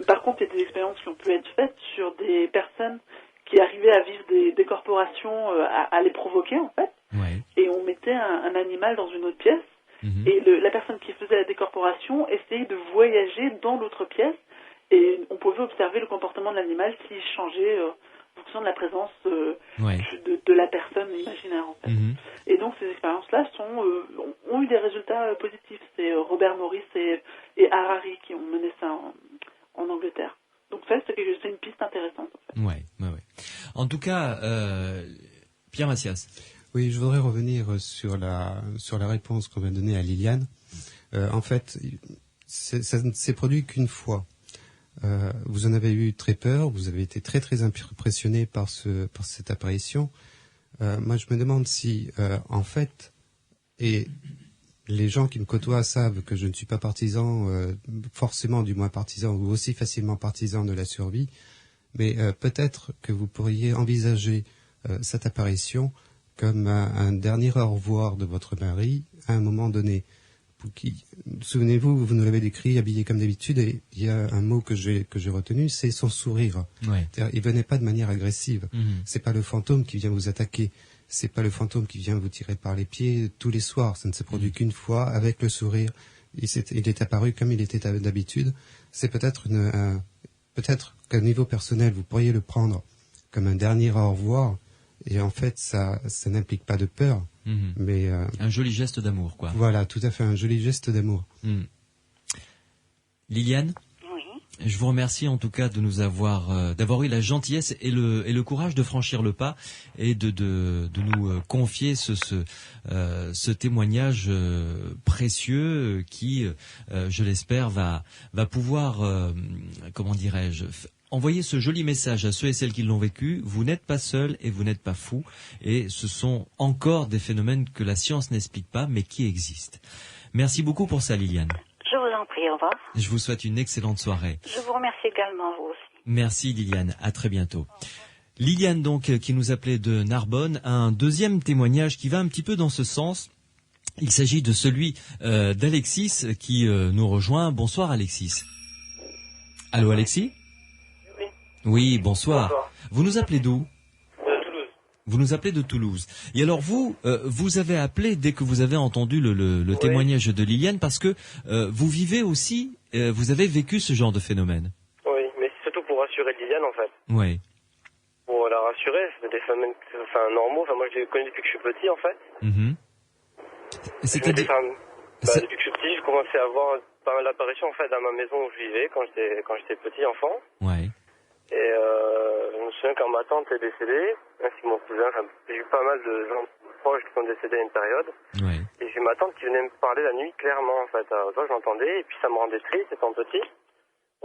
[SPEAKER 5] Par contre, il y a des expériences qui ont pu être faites sur des personnes qui arrivaient à vivre des corporations, à les provoquer, en fait.
[SPEAKER 1] Ouais.
[SPEAKER 5] Et on mettait un animal dans une autre pièce, et la personne qui faisait la décorporation essayait de voyager dans l'autre pièce, et on pouvait observer le comportement de l'animal s'il changeait en fonction de la présence de la personne imaginaire, en fait. Et donc ces expériences-là ont eu des résultats positifs. C'est Robert Morris et Harari qui ont mené ça en Angleterre. Donc ça, c'est une piste intéressante, en fait.
[SPEAKER 1] Ouais. En tout cas, Pierre Massias.
[SPEAKER 2] Oui, je voudrais revenir sur la réponse qu'on vient de donner à Liliane. En fait, ça ne s'est produit qu'une fois. Vous en avez eu très peur, vous avez été très très impressionné par cette apparition. Moi, je me demande si, en fait, et les gens qui me côtoient savent que je ne suis pas partisan, forcément du moins partisan, ou aussi facilement partisan de la survie, mais peut-être que vous pourriez envisager cette apparition comme un dernier au revoir de votre mari à un moment donné, souvenez-vous, vous nous l'avez décrit, habillé comme d'habitude, et il y a un mot que j'ai retenu, c'est son sourire.
[SPEAKER 1] Ouais.
[SPEAKER 2] C'est-à-dire, il venait pas de manière agressive. C'est pas le fantôme qui vient vous attaquer. C'est pas le fantôme qui vient vous tirer par les pieds tous les soirs. Ça ne s'est produit qu'une fois avec le sourire. Il est apparu comme il était d'habitude. C'est peut-être peut-être qu'à niveau personnel, vous pourriez le prendre comme un dernier au revoir. Et en fait, ça n'implique pas de peur. Mais
[SPEAKER 1] un joli geste d'amour, quoi.
[SPEAKER 2] Voilà, tout à fait, un joli geste d'amour.
[SPEAKER 1] Liliane,
[SPEAKER 3] Oui.
[SPEAKER 1] je vous remercie en tout cas de nous d'avoir eu la gentillesse et le courage de franchir le pas et de nous confier ce témoignage précieux qui, je l'espère, va pouvoir, comment dirais-je, envoyer ce joli message à ceux et celles qui l'ont vécu. Vous n'êtes pas seul et vous n'êtes pas fou. Et ce sont encore des phénomènes que la science n'explique pas, mais qui existent. Merci beaucoup pour ça, Liliane.
[SPEAKER 3] Je vous en prie, au revoir.
[SPEAKER 1] Je vous souhaite une excellente soirée.
[SPEAKER 3] Je vous remercie également, vous aussi.
[SPEAKER 1] Merci, Liliane. À très bientôt. Liliane, donc, qui nous appelait de Narbonne, a un deuxième témoignage qui va un petit peu dans ce sens. Il s'agit de celui d'Alexis qui nous rejoint. Bonsoir, Alexis. Allô, Alexis ? Oui, bonsoir. Vous nous appelez d'où ?
[SPEAKER 6] De Toulouse.
[SPEAKER 1] Vous nous appelez de Toulouse. Et alors vous avez appelé dès que vous avez entendu le témoignage de Liliane parce que vous vivez aussi, vous avez vécu ce genre de phénomène.
[SPEAKER 6] Oui, mais c'est surtout pour rassurer Liliane en fait.
[SPEAKER 1] Oui.
[SPEAKER 6] Pour la rassurer, c'est des phénomènes normaux. Enfin, moi je l'ai connu depuis que je suis petit en fait.
[SPEAKER 1] C'est-à-dire...
[SPEAKER 6] Depuis que je suis petit, je commençais à avoir pas mal d'apparitions en fait dans ma maison où je vivais quand j'étais petit enfant.
[SPEAKER 1] Ouais.
[SPEAKER 6] Et je me souviens quand ma tante est décédée, ainsi que mon cousin, j'ai eu pas mal de gens proches qui sont décédés à une période.
[SPEAKER 1] Ouais.
[SPEAKER 6] Et j'ai ma tante qui venait me parler la nuit clairement en fait. Alors, toi, je l'entendais et puis ça me rendait triste étant petit.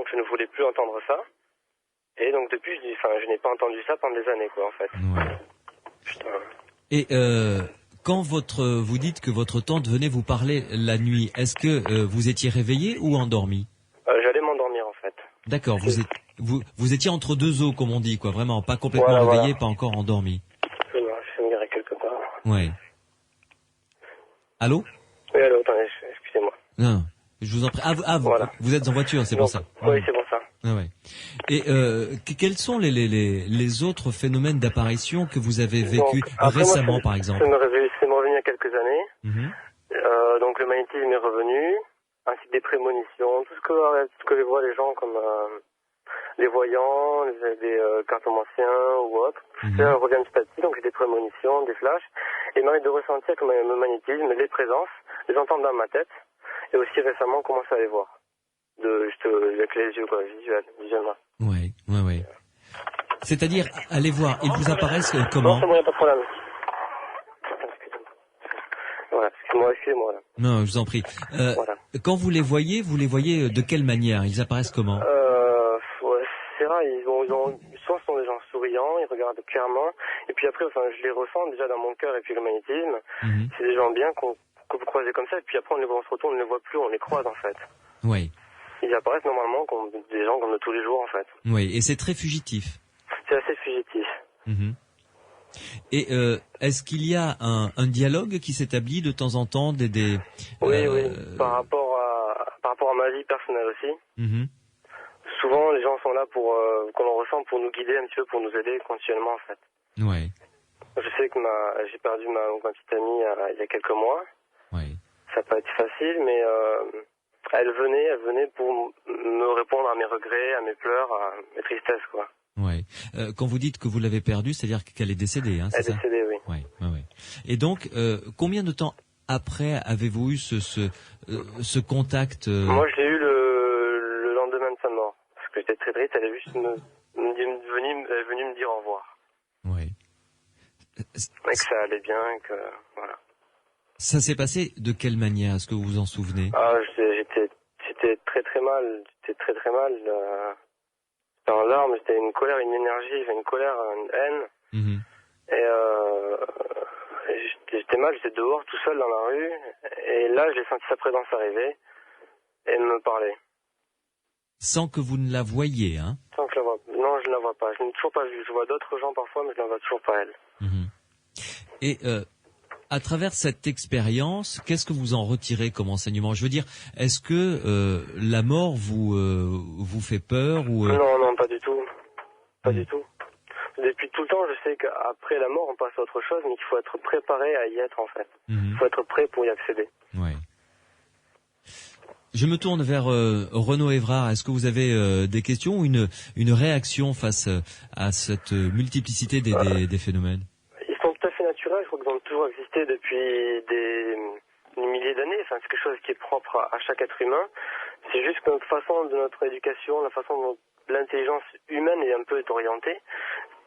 [SPEAKER 6] Donc je ne voulais plus entendre ça. Et donc depuis, je n'ai pas entendu ça pendant des années quoi en fait.
[SPEAKER 1] Ouais.
[SPEAKER 6] Putain.
[SPEAKER 1] Et quand vous dites que votre tante venait vous parler la nuit, est-ce que vous étiez réveillé ou endormi ?
[SPEAKER 6] J'allais m'endormir en fait.
[SPEAKER 1] D'accord, vous étiez entre deux eaux, comme on dit, quoi, vraiment, pas complètement réveillé, pas encore endormi.
[SPEAKER 6] Je vais me garer quelque part.
[SPEAKER 1] Ouais. Allô ?
[SPEAKER 6] Oui, allô, attendez, excusez-moi.
[SPEAKER 1] Non, je vous en prie. Vous êtes en voiture, c'est pour ça.
[SPEAKER 6] Oui, c'est pour ça.
[SPEAKER 1] Ah ouais. Et quels sont les autres phénomènes d'apparition que vous avez vécu récemment, par exemple ?
[SPEAKER 6] C'est me revenu il y a quelques années. Donc le magnétisme est revenu, ainsi que des prémonitions, tout ce que voient les gens comme les voyants, les cartomanciens ou autres. Ça revient petit à petit, donc j'ai des prémonitions, des flashs, et il m'arrive de ressentir que le magnétisme, les présences, les entendre dans ma tête, et aussi récemment commence à les voir. Avec les yeux, quoi, visuellement.
[SPEAKER 1] Ouais. C'est-à-dire, allez voir, ils vous apparaissent comment ?
[SPEAKER 6] Non, c'est bon, il n'y a pas de problème. Voilà, excusez-moi. Là.
[SPEAKER 1] Non, je vous en prie.
[SPEAKER 6] Voilà.
[SPEAKER 1] Quand vous les voyez de quelle manière ? Ils apparaissent comment ?
[SPEAKER 6] C'est rare, soit ce sont des gens souriants, ils regardent clairement, et puis après, je les ressens déjà dans mon cœur et puis le magnétisme. C'est des gens bien que vous croisez comme ça, et puis après on se retourne, on ne les voit plus, on les croise en fait.
[SPEAKER 1] Oui.
[SPEAKER 6] Ils apparaissent normalement comme des gens comme de tous les jours en fait.
[SPEAKER 1] Oui, et c'est très fugitif.
[SPEAKER 6] C'est assez fugitif.
[SPEAKER 1] Et est-ce qu'il y a un dialogue qui s'établit de temps en temps
[SPEAKER 6] Oui, par rapport à ma vie personnelle aussi. Souvent, les gens sont là pour qu'on le ressent pour nous guider un petit peu, pour nous aider continuellement en fait.
[SPEAKER 1] Ouais.
[SPEAKER 6] Je sais que j'ai perdu ma petite amie il y a quelques mois.
[SPEAKER 1] Ouais.
[SPEAKER 6] Ça n'a pas été facile, mais elle venait pour me répondre à mes regrets, à mes pleurs, à mes tristesses, quoi.
[SPEAKER 1] Ouais. Quand vous dites que vous l'avez perdue, c'est-à-dire qu'elle est décédée, hein, c'est ça ?
[SPEAKER 6] Elle est décédée, oui.
[SPEAKER 1] Ouais. Et donc, combien de temps après avez-vous eu ce contact
[SPEAKER 6] Moi, je l'ai eu le lendemain de sa mort. Parce que j'étais très triste, elle est juste venue me dire au revoir.
[SPEAKER 1] Ouais.
[SPEAKER 6] Et que ça allait bien, et que voilà.
[SPEAKER 1] Ça s'est passé de quelle manière ? Est-ce que vous vous en souvenez ?
[SPEAKER 6] J'étais très très mal. J'étais en larmes, j'étais une colère, une énergie, une colère, une haine. Et j'étais mal, j'étais dehors tout seul dans la rue. Et là, j'ai senti sa présence arriver et me parler.
[SPEAKER 1] Sans que vous ne la voyiez, hein ?
[SPEAKER 6] Sans que je la vois. Non, je ne la vois pas. Je ne l'ai toujours pas vue. Je vois d'autres gens parfois, mais je ne la vois toujours pas elle.
[SPEAKER 1] Et À travers cette expérience, qu'est-ce que vous en retirez comme enseignement? Je veux dire, est-ce que la mort vous fait peur ou
[SPEAKER 6] Non, pas du tout. Pas du tout. Depuis tout le temps, je sais qu'après la mort, on passe à autre chose, mais qu'il faut être préparé à y être, en fait. Il faut être prêt pour y accéder.
[SPEAKER 1] Ouais. Je me tourne vers Renaud Évrard. Est-ce que vous avez des questions ou une réaction face à cette multiplicité des phénomènes?
[SPEAKER 6] Ils sont tout à fait naturels, je crois qu'ils ont toujours existé depuis des milliers d'années. Enfin, c'est quelque chose qui est propre à chaque être humain. C'est juste que notre façon de notre éducation, la façon dont l'intelligence humaine est un peu orientée,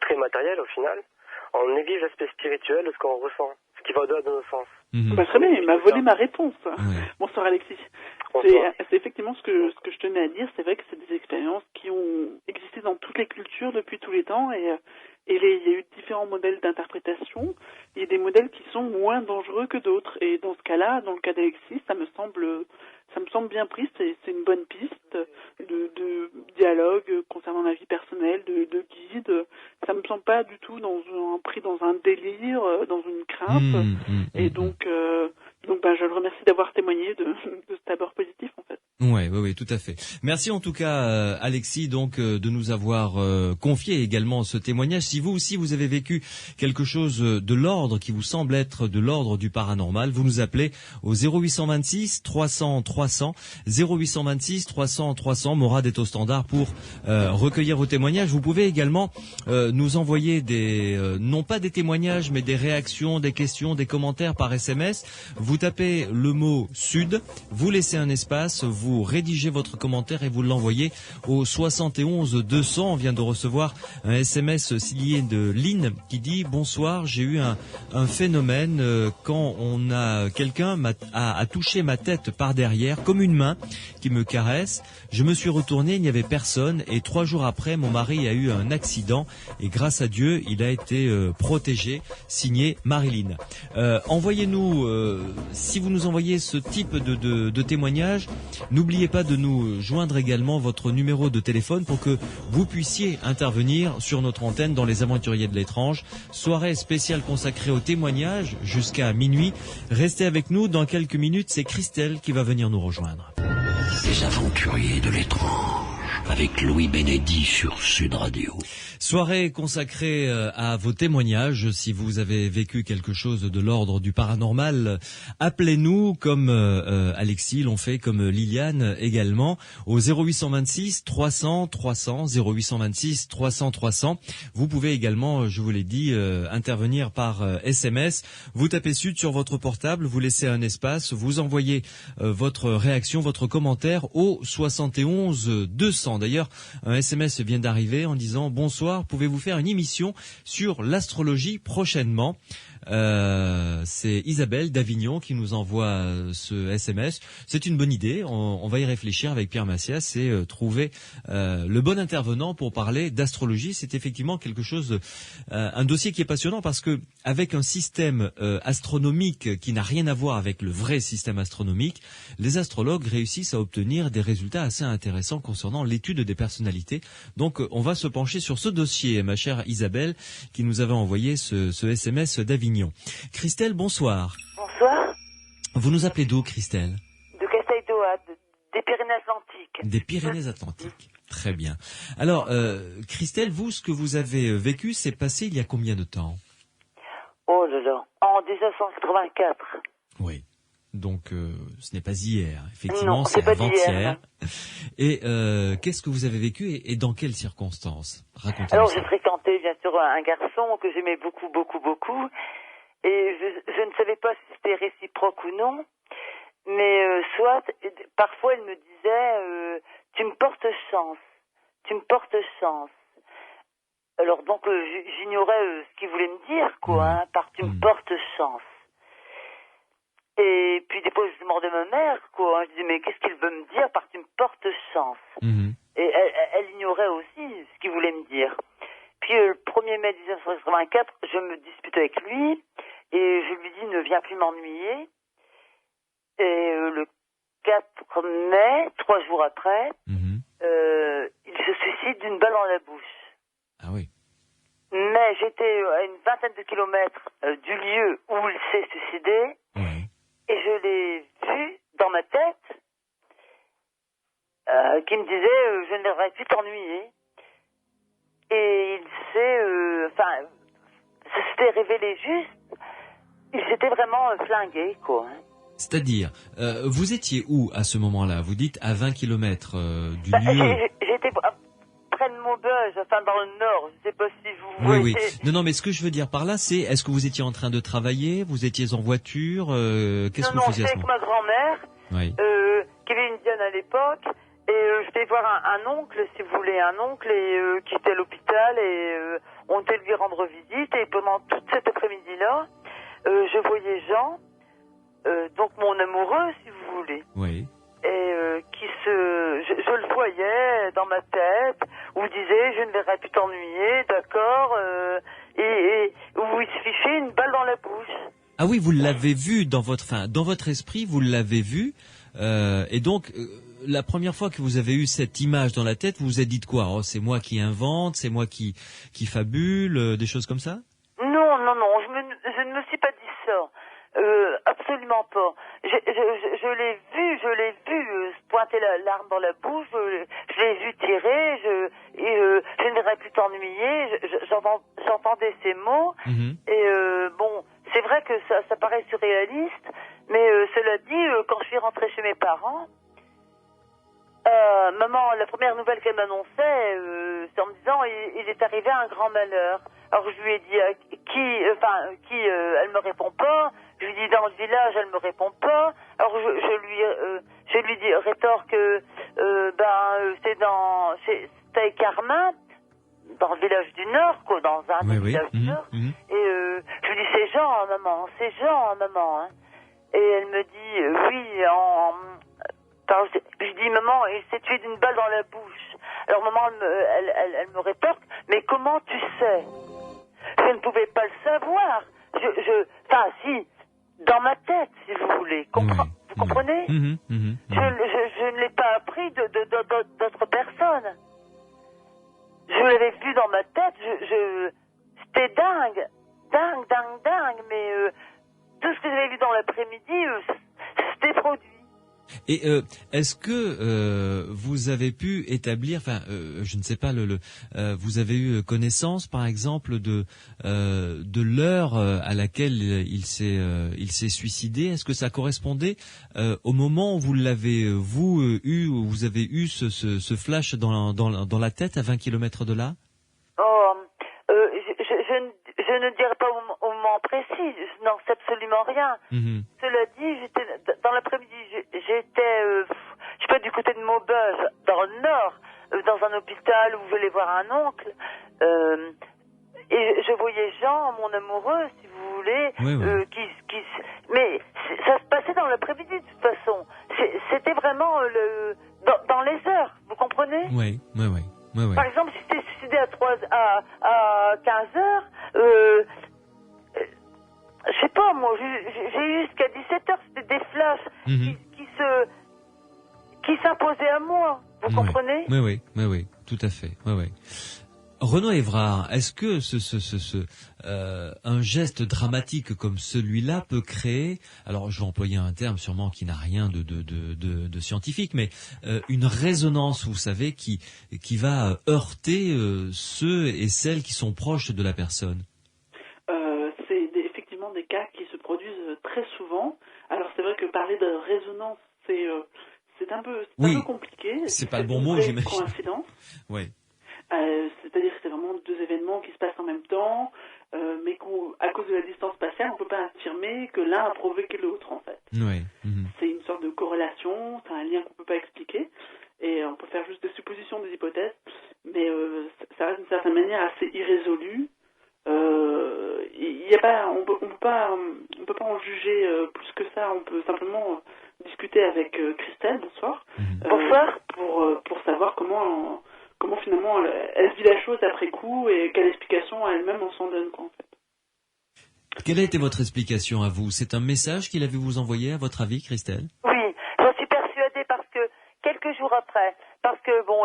[SPEAKER 6] très matérielle au final, on néglige l'aspect spirituel de ce qu'on ressent, ce qui va au-delà de nos sens.
[SPEAKER 5] Très bien, il m'a volé ma réponse. Bonsoir Alexis.
[SPEAKER 6] Bonsoir.
[SPEAKER 5] C'est effectivement ce que je tenais à dire. C'est vrai que c'est des expériences qui ont existé dans toutes les cultures depuis tous les temps et il y a eu différents modèles d'interprétation. Il y a des modèles qui sont moins dangereux que d'autres. Et dans ce cas-là, dans le cas d'Alexis, ça me semble bien pris. C'est une bonne piste de dialogue concernant la vie personnelle, de guide. Ça me semble pas du tout pris dans un délire, dans une crainte. Et donc, je le remercie d'avoir témoigné de cet abord positif, en fait.
[SPEAKER 1] Oui, tout à fait. Merci en tout cas, Alexis, donc de nous avoir confié également ce témoignage. Si vous aussi vous avez vécu quelque chose de l'ordre qui vous semble être de l'ordre du paranormal, vous nous appelez au 0826 300 300, 0826 300 300. Morad est au standard pour recueillir vos témoignages. Vous pouvez également nous envoyer non pas des témoignages, mais des réactions, des questions, des commentaires par SMS. Vous tapez le mot Sud, vous laissez un espace, vous rédigez votre commentaire et vous l'envoyez au 71 200. On vient de recevoir un SMS signé de Lynn qui dit: bonsoir, j'ai eu un phénomène quand quelqu'un a touché ma tête par derrière comme une main qui me caresse. Je me suis retourné, il n'y avait personne et 3 jours après, mon mari a eu un accident et grâce à Dieu, il a été protégé. Signé Marilyn. Envoyez-nous, si vous nous envoyez ce type de témoignage, n'oubliez pas de nous joindre également votre numéro de téléphone pour que vous puissiez intervenir sur notre antenne dans les Aventuriers de l'étrange. Soirée spéciale consacrée aux témoignages jusqu'à minuit. Restez avec nous, dans quelques minutes, c'est Christelle qui va venir nous rejoindre.
[SPEAKER 4] Les Aventuriers de l'étrange avec Louis Bénédy sur Sud Radio.
[SPEAKER 1] Soirée consacrée à vos témoignages. Si vous avez vécu quelque chose de l'ordre du paranormal, appelez-nous comme Alexis l'ont fait, comme Liliane également, au 0826 300 300, 0826 300 300. Vous pouvez également, je vous l'ai dit, intervenir par SMS. Vous tapez Sud sur votre portable, vous laissez un espace, vous envoyez votre réaction, votre commentaire au 71 200. D'ailleurs, un SMS vient d'arriver en disant: bonsoir, pouvez-vous faire une émission sur l'astrologie prochainement? C'est Isabelle d'Avignon qui nous envoie ce SMS. C'est une bonne idée. On va y réfléchir avec Pierre Macias et trouver le bon intervenant pour parler d'astrologie. C'est effectivement quelque chose, un dossier qui est passionnant parce que avec un système astronomique qui n'a rien à voir avec le vrai système astronomique, les astrologues réussissent à obtenir des résultats assez intéressants concernant l'étude des personnalités. Donc, on va se pencher sur ce dossier, ma chère Isabelle, qui nous avait envoyé ce SMS d'Avignon. Christelle, bonsoir.
[SPEAKER 3] Bonsoir.
[SPEAKER 1] Vous nous appelez d'où, Christelle?
[SPEAKER 3] De Casteldoa, des Pyrénées-Atlantiques.
[SPEAKER 1] Des Pyrénées-Atlantiques. Très bien. Alors, Christelle, vous, ce que vous avez vécu, c'est passé il y a combien de temps?
[SPEAKER 3] Oh là là, en 1984.
[SPEAKER 1] Oui. Donc, ce n'est pas hier. Effectivement,
[SPEAKER 3] non,
[SPEAKER 1] c'est avant-hier. Et qu'est-ce que vous avez vécu et dans quelles circonstances? Racontez-nous.
[SPEAKER 3] Alors, j'ai fréquenté, bien sûr, un garçon que j'aimais beaucoup, beaucoup, beaucoup. Et je ne savais pas si c'était réciproque ou non. Mais parfois, il me disait, tu me portes chance. Tu me portes chance. Alors, donc, j'ignorais ce qu'il voulait me dire, quoi, hein, par tu me portes chance. Et puis des fois je demandais à ma mère, quoi. Je disais, mais qu'est-ce qu'il veut me dire par tu me portes chance? Et elle ignorait aussi ce qu'il voulait me dire. Puis le 1er mai 1984, je me dispute avec lui et je lui dis, ne viens plus m'ennuyer. Et le 4 mai, 3 jours après, il se suicide d'une balle dans la bouche.
[SPEAKER 1] Ah oui.
[SPEAKER 3] Mais mais j'étais à une vingtaine de kilomètres du lieu où il s'est suicidé, et je l'ai vu dans ma tête, qui me disait je ne devrais plus t'ennuyer. Et il s'est, ça s'était révélé juste, il s'était vraiment flingué, quoi.
[SPEAKER 1] C'est-à-dire, vous étiez où à ce moment-là? Vous dites à 20 kilomètres du lieu.
[SPEAKER 3] J'étais près de Maubeuge, enfin dans le nord, je ne sais pas si vous
[SPEAKER 1] Oui,
[SPEAKER 3] voyez.
[SPEAKER 1] oui. Non, mais ce que je veux dire par là, c'est, est-ce que vous étiez en train de travailler? Vous étiez en voiture? Qu'est-ce que vous faisiez à ce
[SPEAKER 3] avec
[SPEAKER 1] moment?
[SPEAKER 3] ma grand-mère, qui avait une diane à l'époque, et je vais voir un oncle, si vous voulez, un oncle, et qui était à l'hôpital, et on était lui rendre visite, et pendant toute cet après-midi-là, je voyais Jean, donc mon amoureux, si vous voulez.
[SPEAKER 1] Oui.
[SPEAKER 3] Et je le voyais dans ma tête, où il disait je ne verrai plus t'ennuyer, d'accord, et où il se fichait une balle dans la bouche.
[SPEAKER 1] Ah oui, vous l'avez vu dans votre esprit, vous l'avez vu, et donc la première fois que vous avez eu cette image dans la tête, vous vous êtes dit quoi? Oh, c'est moi qui invente, c'est moi qui fabule, des choses comme ça?
[SPEAKER 3] Non, je ne me suis pas dit ça. Absolument pas. Je l'ai vu se pointer l'arme dans la bouche, je l'ai vu tirer, je ne verrai plus t'ennuyer, j'entendais ces mots, et bon, c'est vrai que ça paraît surréaliste, mais cela dit, quand je suis rentrée chez mes parents, maman, la première nouvelle qu'elle m'annonçait, c'est en me disant il est arrivé un grand malheur. Alors je lui ai dit qui elle me répond pas. Je lui dis dans le village, elle me répond pas. Alors je lui dis rétorque c'est à Carmin, dans le village du Nord, quoi, dans un village du Nord. Et je lui dis c'est Jean, maman. Hein. Et elle me dit oui je dis maman, il s'est tué d'une balle dans la bouche. Alors maman, elle me rétorque, mais comment tu sais? Je ne pouvais pas le savoir. Si, dans ma tête, si vous voulez. Vous comprenez? Je ne l'ai pas appris d'autres personnes. Je l'avais vu dans ma tête. C'était dingue, mais tout ce que j'avais vu dans l'après-midi, c'était produit.
[SPEAKER 1] Et est-ce que vous avez pu établir, je ne sais pas, vous avez eu connaissance, par exemple, de l'heure à laquelle il s'est suicidé? Est-ce que ça correspondait au moment où vous l'avez eu, où vous avez eu ce flash dans la tête à 20 kilomètres de là?
[SPEAKER 3] Je ne dirais pas au moment précis, je n'en sais absolument rien. Cela dit, dans l'après-midi, j'étais, je sais pas, du côté de Maubeuge, dans le Nord, dans un hôpital où je voulais voir un oncle, et je voyais Jean, mon amoureux, si vous voulez, mais ça se passait dans l'après-midi de toute façon. C'était vraiment dans les heures, vous comprenez?
[SPEAKER 1] Oui.
[SPEAKER 3] Par exemple, si c'était suicidé à 15 heures, je sais pas, moi, j'ai eu jusqu'à 17 heures, c'était des flashs qui s'imposaient à moi, vous comprenez?
[SPEAKER 1] Oui, tout à fait, oui. Renaud Évrard, est-ce que un geste dramatique comme celui-là peut créer, alors je vais employer un terme sûrement qui n'a rien de scientifique, mais une résonance, vous savez, qui va heurter ceux et celles qui sont proches de la personne?
[SPEAKER 5] C'est effectivement des cas qui se produisent très souvent. Alors c'est vrai que parler de résonance, c'est un peu compliqué.
[SPEAKER 1] C'est pas le bon mot, j'imagine.
[SPEAKER 5] Coïncidence.
[SPEAKER 1] Oui.
[SPEAKER 5] C'est-à-dire que c'est vraiment deux événements qui se passent en même temps, mais à cause de la distance spatiale, on ne peut pas affirmer que l'un a provoqué l'autre, en fait.
[SPEAKER 1] Oui.
[SPEAKER 5] C'est une sorte de corrélation, c'est un lien qu'on ne peut pas expliquer, et on peut faire juste des suppositions, des hypothèses, mais ça reste d'une certaine manière assez irrésolu. On peut pas en juger plus que ça. On peut simplement discuter avec Christelle, bonsoir.
[SPEAKER 3] Bonsoir.
[SPEAKER 5] Pour savoir comment finalement elle vit la chose après coup et quelle explication elle-même en s'en donne, quoi, en fait.
[SPEAKER 1] Quelle a été votre explication à vous? C'est un message qu'il avait vous envoyé, à votre avis, Christelle?
[SPEAKER 3] Oui, j'en suis persuadée parce que quelques jours après,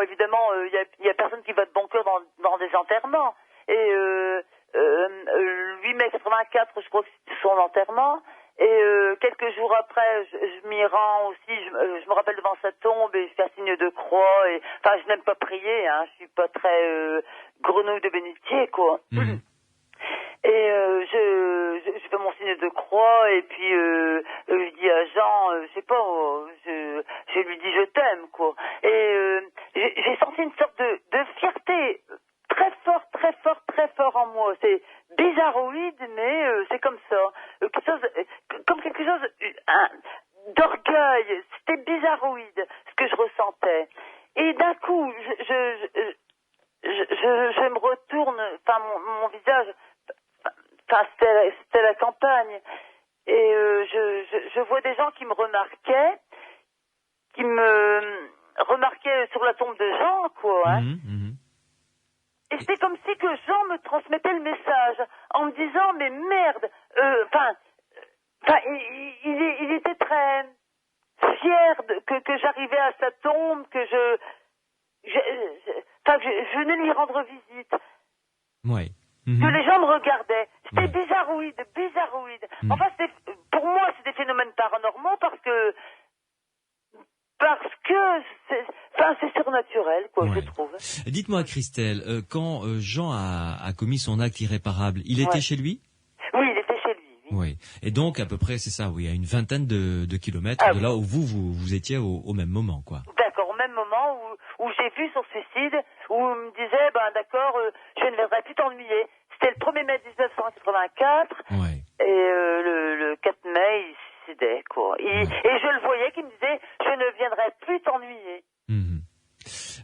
[SPEAKER 3] évidemment, il y a personne qui va de bon cœur dans des enterrements. Et
[SPEAKER 7] 8 mai 84, je crois que c'était son enterrement. Et quelques jours après, je m'y rends aussi. Je me rappelle devant sa tombe et je fais un signe de croix. Et enfin, je n'aime pas prier. Hein, je suis pas très grenouille de bénitier, quoi.
[SPEAKER 1] Mmh.
[SPEAKER 7] Et je fais mon signe de croix et puis je dis à Jean, je sais pas, je lui dis je t'aime, quoi. Et j'ai senti une sorte de fierté très fort en moi. C'est bizarroïde, mais c'est comme ça. Quelque chose d'orgueil. C'était bizarroïde ce que je ressentais. Et d'un coup, je me retourne, enfin mon visage. Enfin, c'était la campagne. Et je vois des gens qui me remarquaient sur la tombe de Jean, quoi. Hein. Et c'est comme si que Jean me transmettait le message en me disant, mais merde, il était très fier que j'arrivais à sa tombe, que je venais lui rendre visite.
[SPEAKER 1] Ouais.
[SPEAKER 7] Que les gens me regardaient. C'était bizarroïde. Enfin, pour moi, c'est des phénomènes paranormaux parce que c'est surnaturel, quoi, je trouve.
[SPEAKER 1] Dites-moi, Christelle, quand Jean a commis son acte irréparable, il était chez lui?
[SPEAKER 7] Oui, il était chez lui.
[SPEAKER 1] Oui. Et donc, à peu près, c'est ça, oui, à une vingtaine de kilomètres de là où vous étiez au même moment, quoi.
[SPEAKER 7] D'accord, au même moment où j'ai vu son suicide, où il me disait, d'accord, je ne viendrai plus t'ennuyer. C'était le 1er mai 1984, et le 4 mai, il se suicidait, quoi. Et je le voyais qui me disait, je ne viendrai plus t'ennuyer.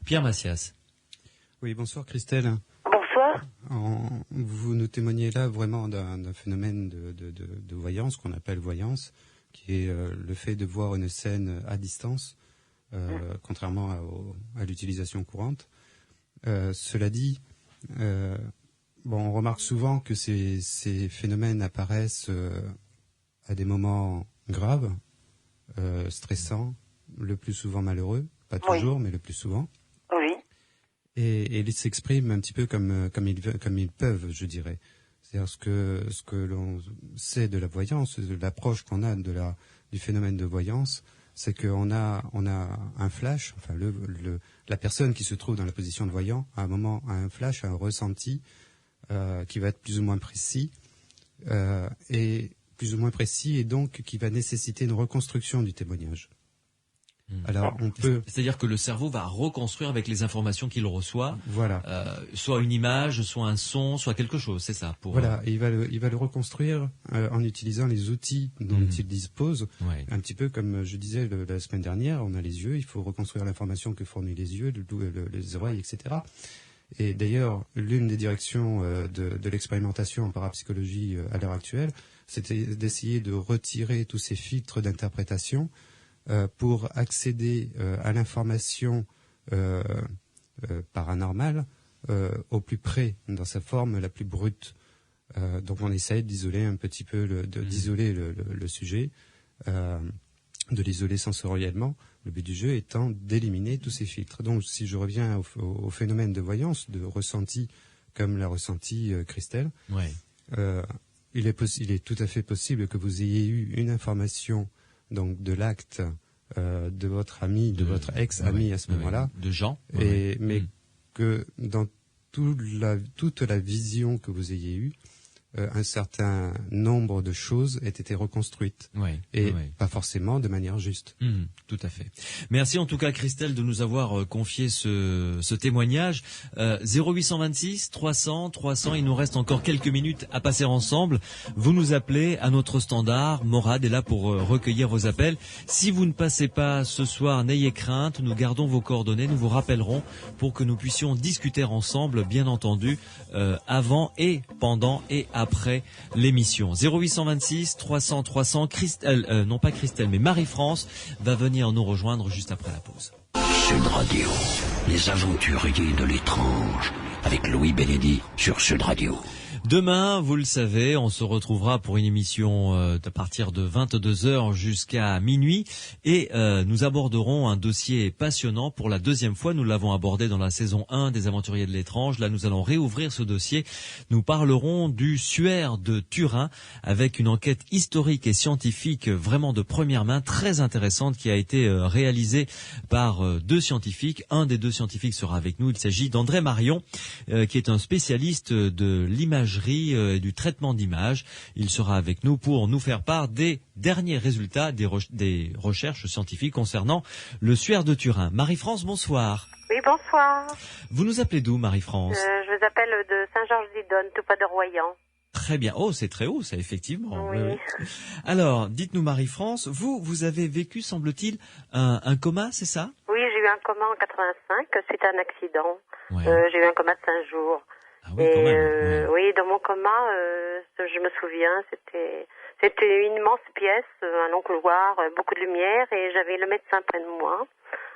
[SPEAKER 1] Pierre Macias.
[SPEAKER 2] Oui, bonsoir Christelle.
[SPEAKER 7] Bonsoir.
[SPEAKER 2] Vous nous témoignez là vraiment d'un phénomène de voyance, qu'on appelle voyance, qui est le fait de voir une scène à distance, contrairement à l'utilisation courante. Cela dit, on remarque souvent que ces phénomènes apparaissent à des moments graves, stressants, le plus souvent malheureux, pas toujours, mais le plus souvent.
[SPEAKER 7] Oui.
[SPEAKER 2] Et ils s'expriment un petit peu comme ils peuvent, je dirais. C'est-à-dire ce que l'on sait de la voyance, de l'approche qu'on a du phénomène de voyance, c'est qu'on a un flash. Enfin, la personne qui se trouve dans la position de voyant, à un moment, a un flash, un ressenti qui va être plus ou moins précis, et donc qui va nécessiter une reconstruction du témoignage. Alors,
[SPEAKER 1] c'est-à-dire que le cerveau va reconstruire avec les informations qu'il reçoit, soit une image, soit un son, soit quelque chose, c'est ça.
[SPEAKER 2] Et il va le reconstruire en utilisant les outils dont il dispose, un petit peu comme je disais la semaine dernière. On a les yeux, il faut reconstruire l'information que fournissent les yeux, les oreilles, etc. Et d'ailleurs, l'une des directions de l'expérimentation en parapsychologie à l'heure actuelle, c'était d'essayer de retirer tous ces filtres d'interprétation pour accéder à l'information paranormale au plus près, dans sa forme la plus brute. Donc on essaye d'isoler un petit peu, d'isoler le sujet, de l'isoler sensoriellement. Le but du jeu étant d'éliminer tous ces filtres. Donc si je reviens au phénomène de voyance, de ressenti, comme l'a ressenti Christelle, il est tout à fait possible que vous ayez eu une information donc de l'acte de votre ami, de votre ex-ami à ce moment-là,
[SPEAKER 1] de Jean,
[SPEAKER 2] mais que dans toute la vision que vous ayez eue, un certain nombre de choses aient été reconstruites, pas forcément de manière juste.
[SPEAKER 1] Tout à fait. Merci en tout cas Christelle de nous avoir confié ce témoignage. 0826 300 300, il nous reste encore quelques minutes à passer ensemble. Vous nous appelez à notre standard. Morad est là pour recueillir vos appels. Si vous ne passez pas ce soir, n'ayez crainte, nous gardons vos coordonnées, nous vous rappellerons pour que nous puissions discuter ensemble, bien entendu, avant et pendant et après l'émission. 0826 300 300, Christelle, non pas Christelle, mais Marie-France va venir nous rejoindre juste après la pause.
[SPEAKER 4] Sud Radio, les aventuriers de l'étrange, avec Louis Bénédy sur Sud Radio.
[SPEAKER 1] Demain, vous le savez, on se retrouvera pour une émission à partir de 22h jusqu'à minuit et nous aborderons un dossier passionnant pour la deuxième fois. Nous l'avons abordé dans la saison 1 des Aventuriers de l'étrange. Là, nous allons réouvrir ce dossier. Nous parlerons du suaire de Turin avec une enquête historique et scientifique vraiment de première main, très intéressante, qui a été réalisée par deux scientifiques. Un des deux scientifiques sera avec nous. Il s'agit d'André Marion, qui est un spécialiste de l'imagerie et du traitement d'images. Il sera avec nous pour nous faire part des derniers résultats des recherches scientifiques concernant le suaire de Turin. Marie-France, bonsoir.
[SPEAKER 8] Oui, bonsoir.
[SPEAKER 1] Vous nous appelez d'où, Marie-France?
[SPEAKER 8] Je vous appelle de Saint-Georges-d'Idonne, tout pas de Royan.
[SPEAKER 1] Très bien. Oh, c'est très haut, ça, effectivement.
[SPEAKER 8] Oui.
[SPEAKER 1] Oui. Alors, dites-nous, Marie-France, vous avez vécu, semble-t-il, un coma, c'est ça?
[SPEAKER 8] Oui, j'ai eu un coma en 85 suite à un accident.
[SPEAKER 1] Ouais.
[SPEAKER 8] J'ai eu un coma de 5 jours.
[SPEAKER 1] Ah oui, quand même.
[SPEAKER 8] Oui, dans mon coma, je me souviens, c'était une immense pièce, un long couloir, beaucoup de lumière, et j'avais le médecin près de moi,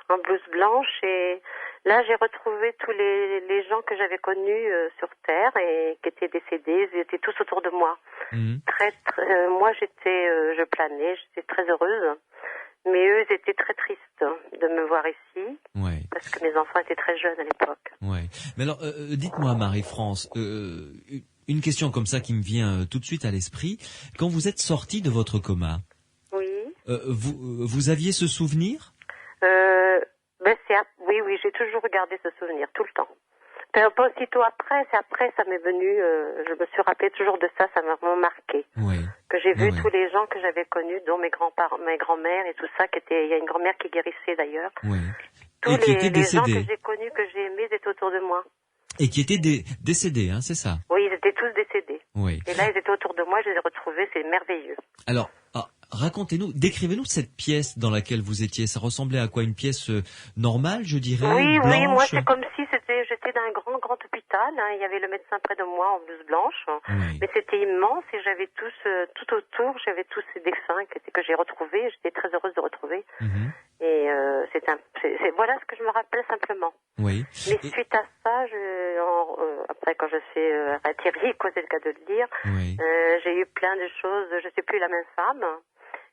[SPEAKER 8] en blouse blanche, et là j'ai retrouvé tous les gens que j'avais connus sur Terre et qui étaient décédés, ils étaient tous autour de moi. Moi je planais, j'étais très heureuse, mais eux ils étaient très tristes de me voir ici, parce que mes enfants étaient très jeunes à l'époque.
[SPEAKER 1] Ouais. Mais alors, dites-moi, Marie-France, une question comme ça qui me vient tout de suite à l'esprit. Quand vous êtes sortie de votre coma, vous aviez ce souvenir?
[SPEAKER 8] Oui, j'ai toujours gardé ce souvenir, tout le temps. Pas aussitôt après, ça m'est venu, je me suis rappelé toujours de ça, ça m'a vraiment marqué.
[SPEAKER 1] Oui.
[SPEAKER 8] Que j'ai vu tous les gens que j'avais connus, dont mes grands-parents, mes grands-mères et tout ça, il y a une grand-mère qui guérissait d'ailleurs.
[SPEAKER 1] Oui.
[SPEAKER 8] Tous les gens que j'ai connus, que j'ai aimés, étaient autour de moi.
[SPEAKER 1] Et qui étaient décédés, hein, c'est ça?
[SPEAKER 8] Oui, ils étaient tous décédés.
[SPEAKER 1] Oui.
[SPEAKER 8] Et là, ils étaient autour de moi, je les ai retrouvés, c'est merveilleux.
[SPEAKER 1] Alors, racontez-nous, décrivez-nous cette pièce dans laquelle vous étiez. Ça ressemblait à quoi? Une pièce normale, je dirais?
[SPEAKER 8] Oui,
[SPEAKER 1] blanche?
[SPEAKER 8] Oui, moi c'est comme si j'étais dans un grand hôpital. Hein. Il y avait le médecin près de moi en blouse blanche, mais c'était immense et j'avais tout autour, j'avais tous ces dessins que j'ai retrouvés. J'étais très heureuse de retrouver. Et voilà ce que je me rappelle simplement.
[SPEAKER 1] Oui.
[SPEAKER 8] Mais suite à ça, après quand je suis retirée, c'est le cas de le dire, j'ai eu plein de choses. Je ne suis plus la même femme.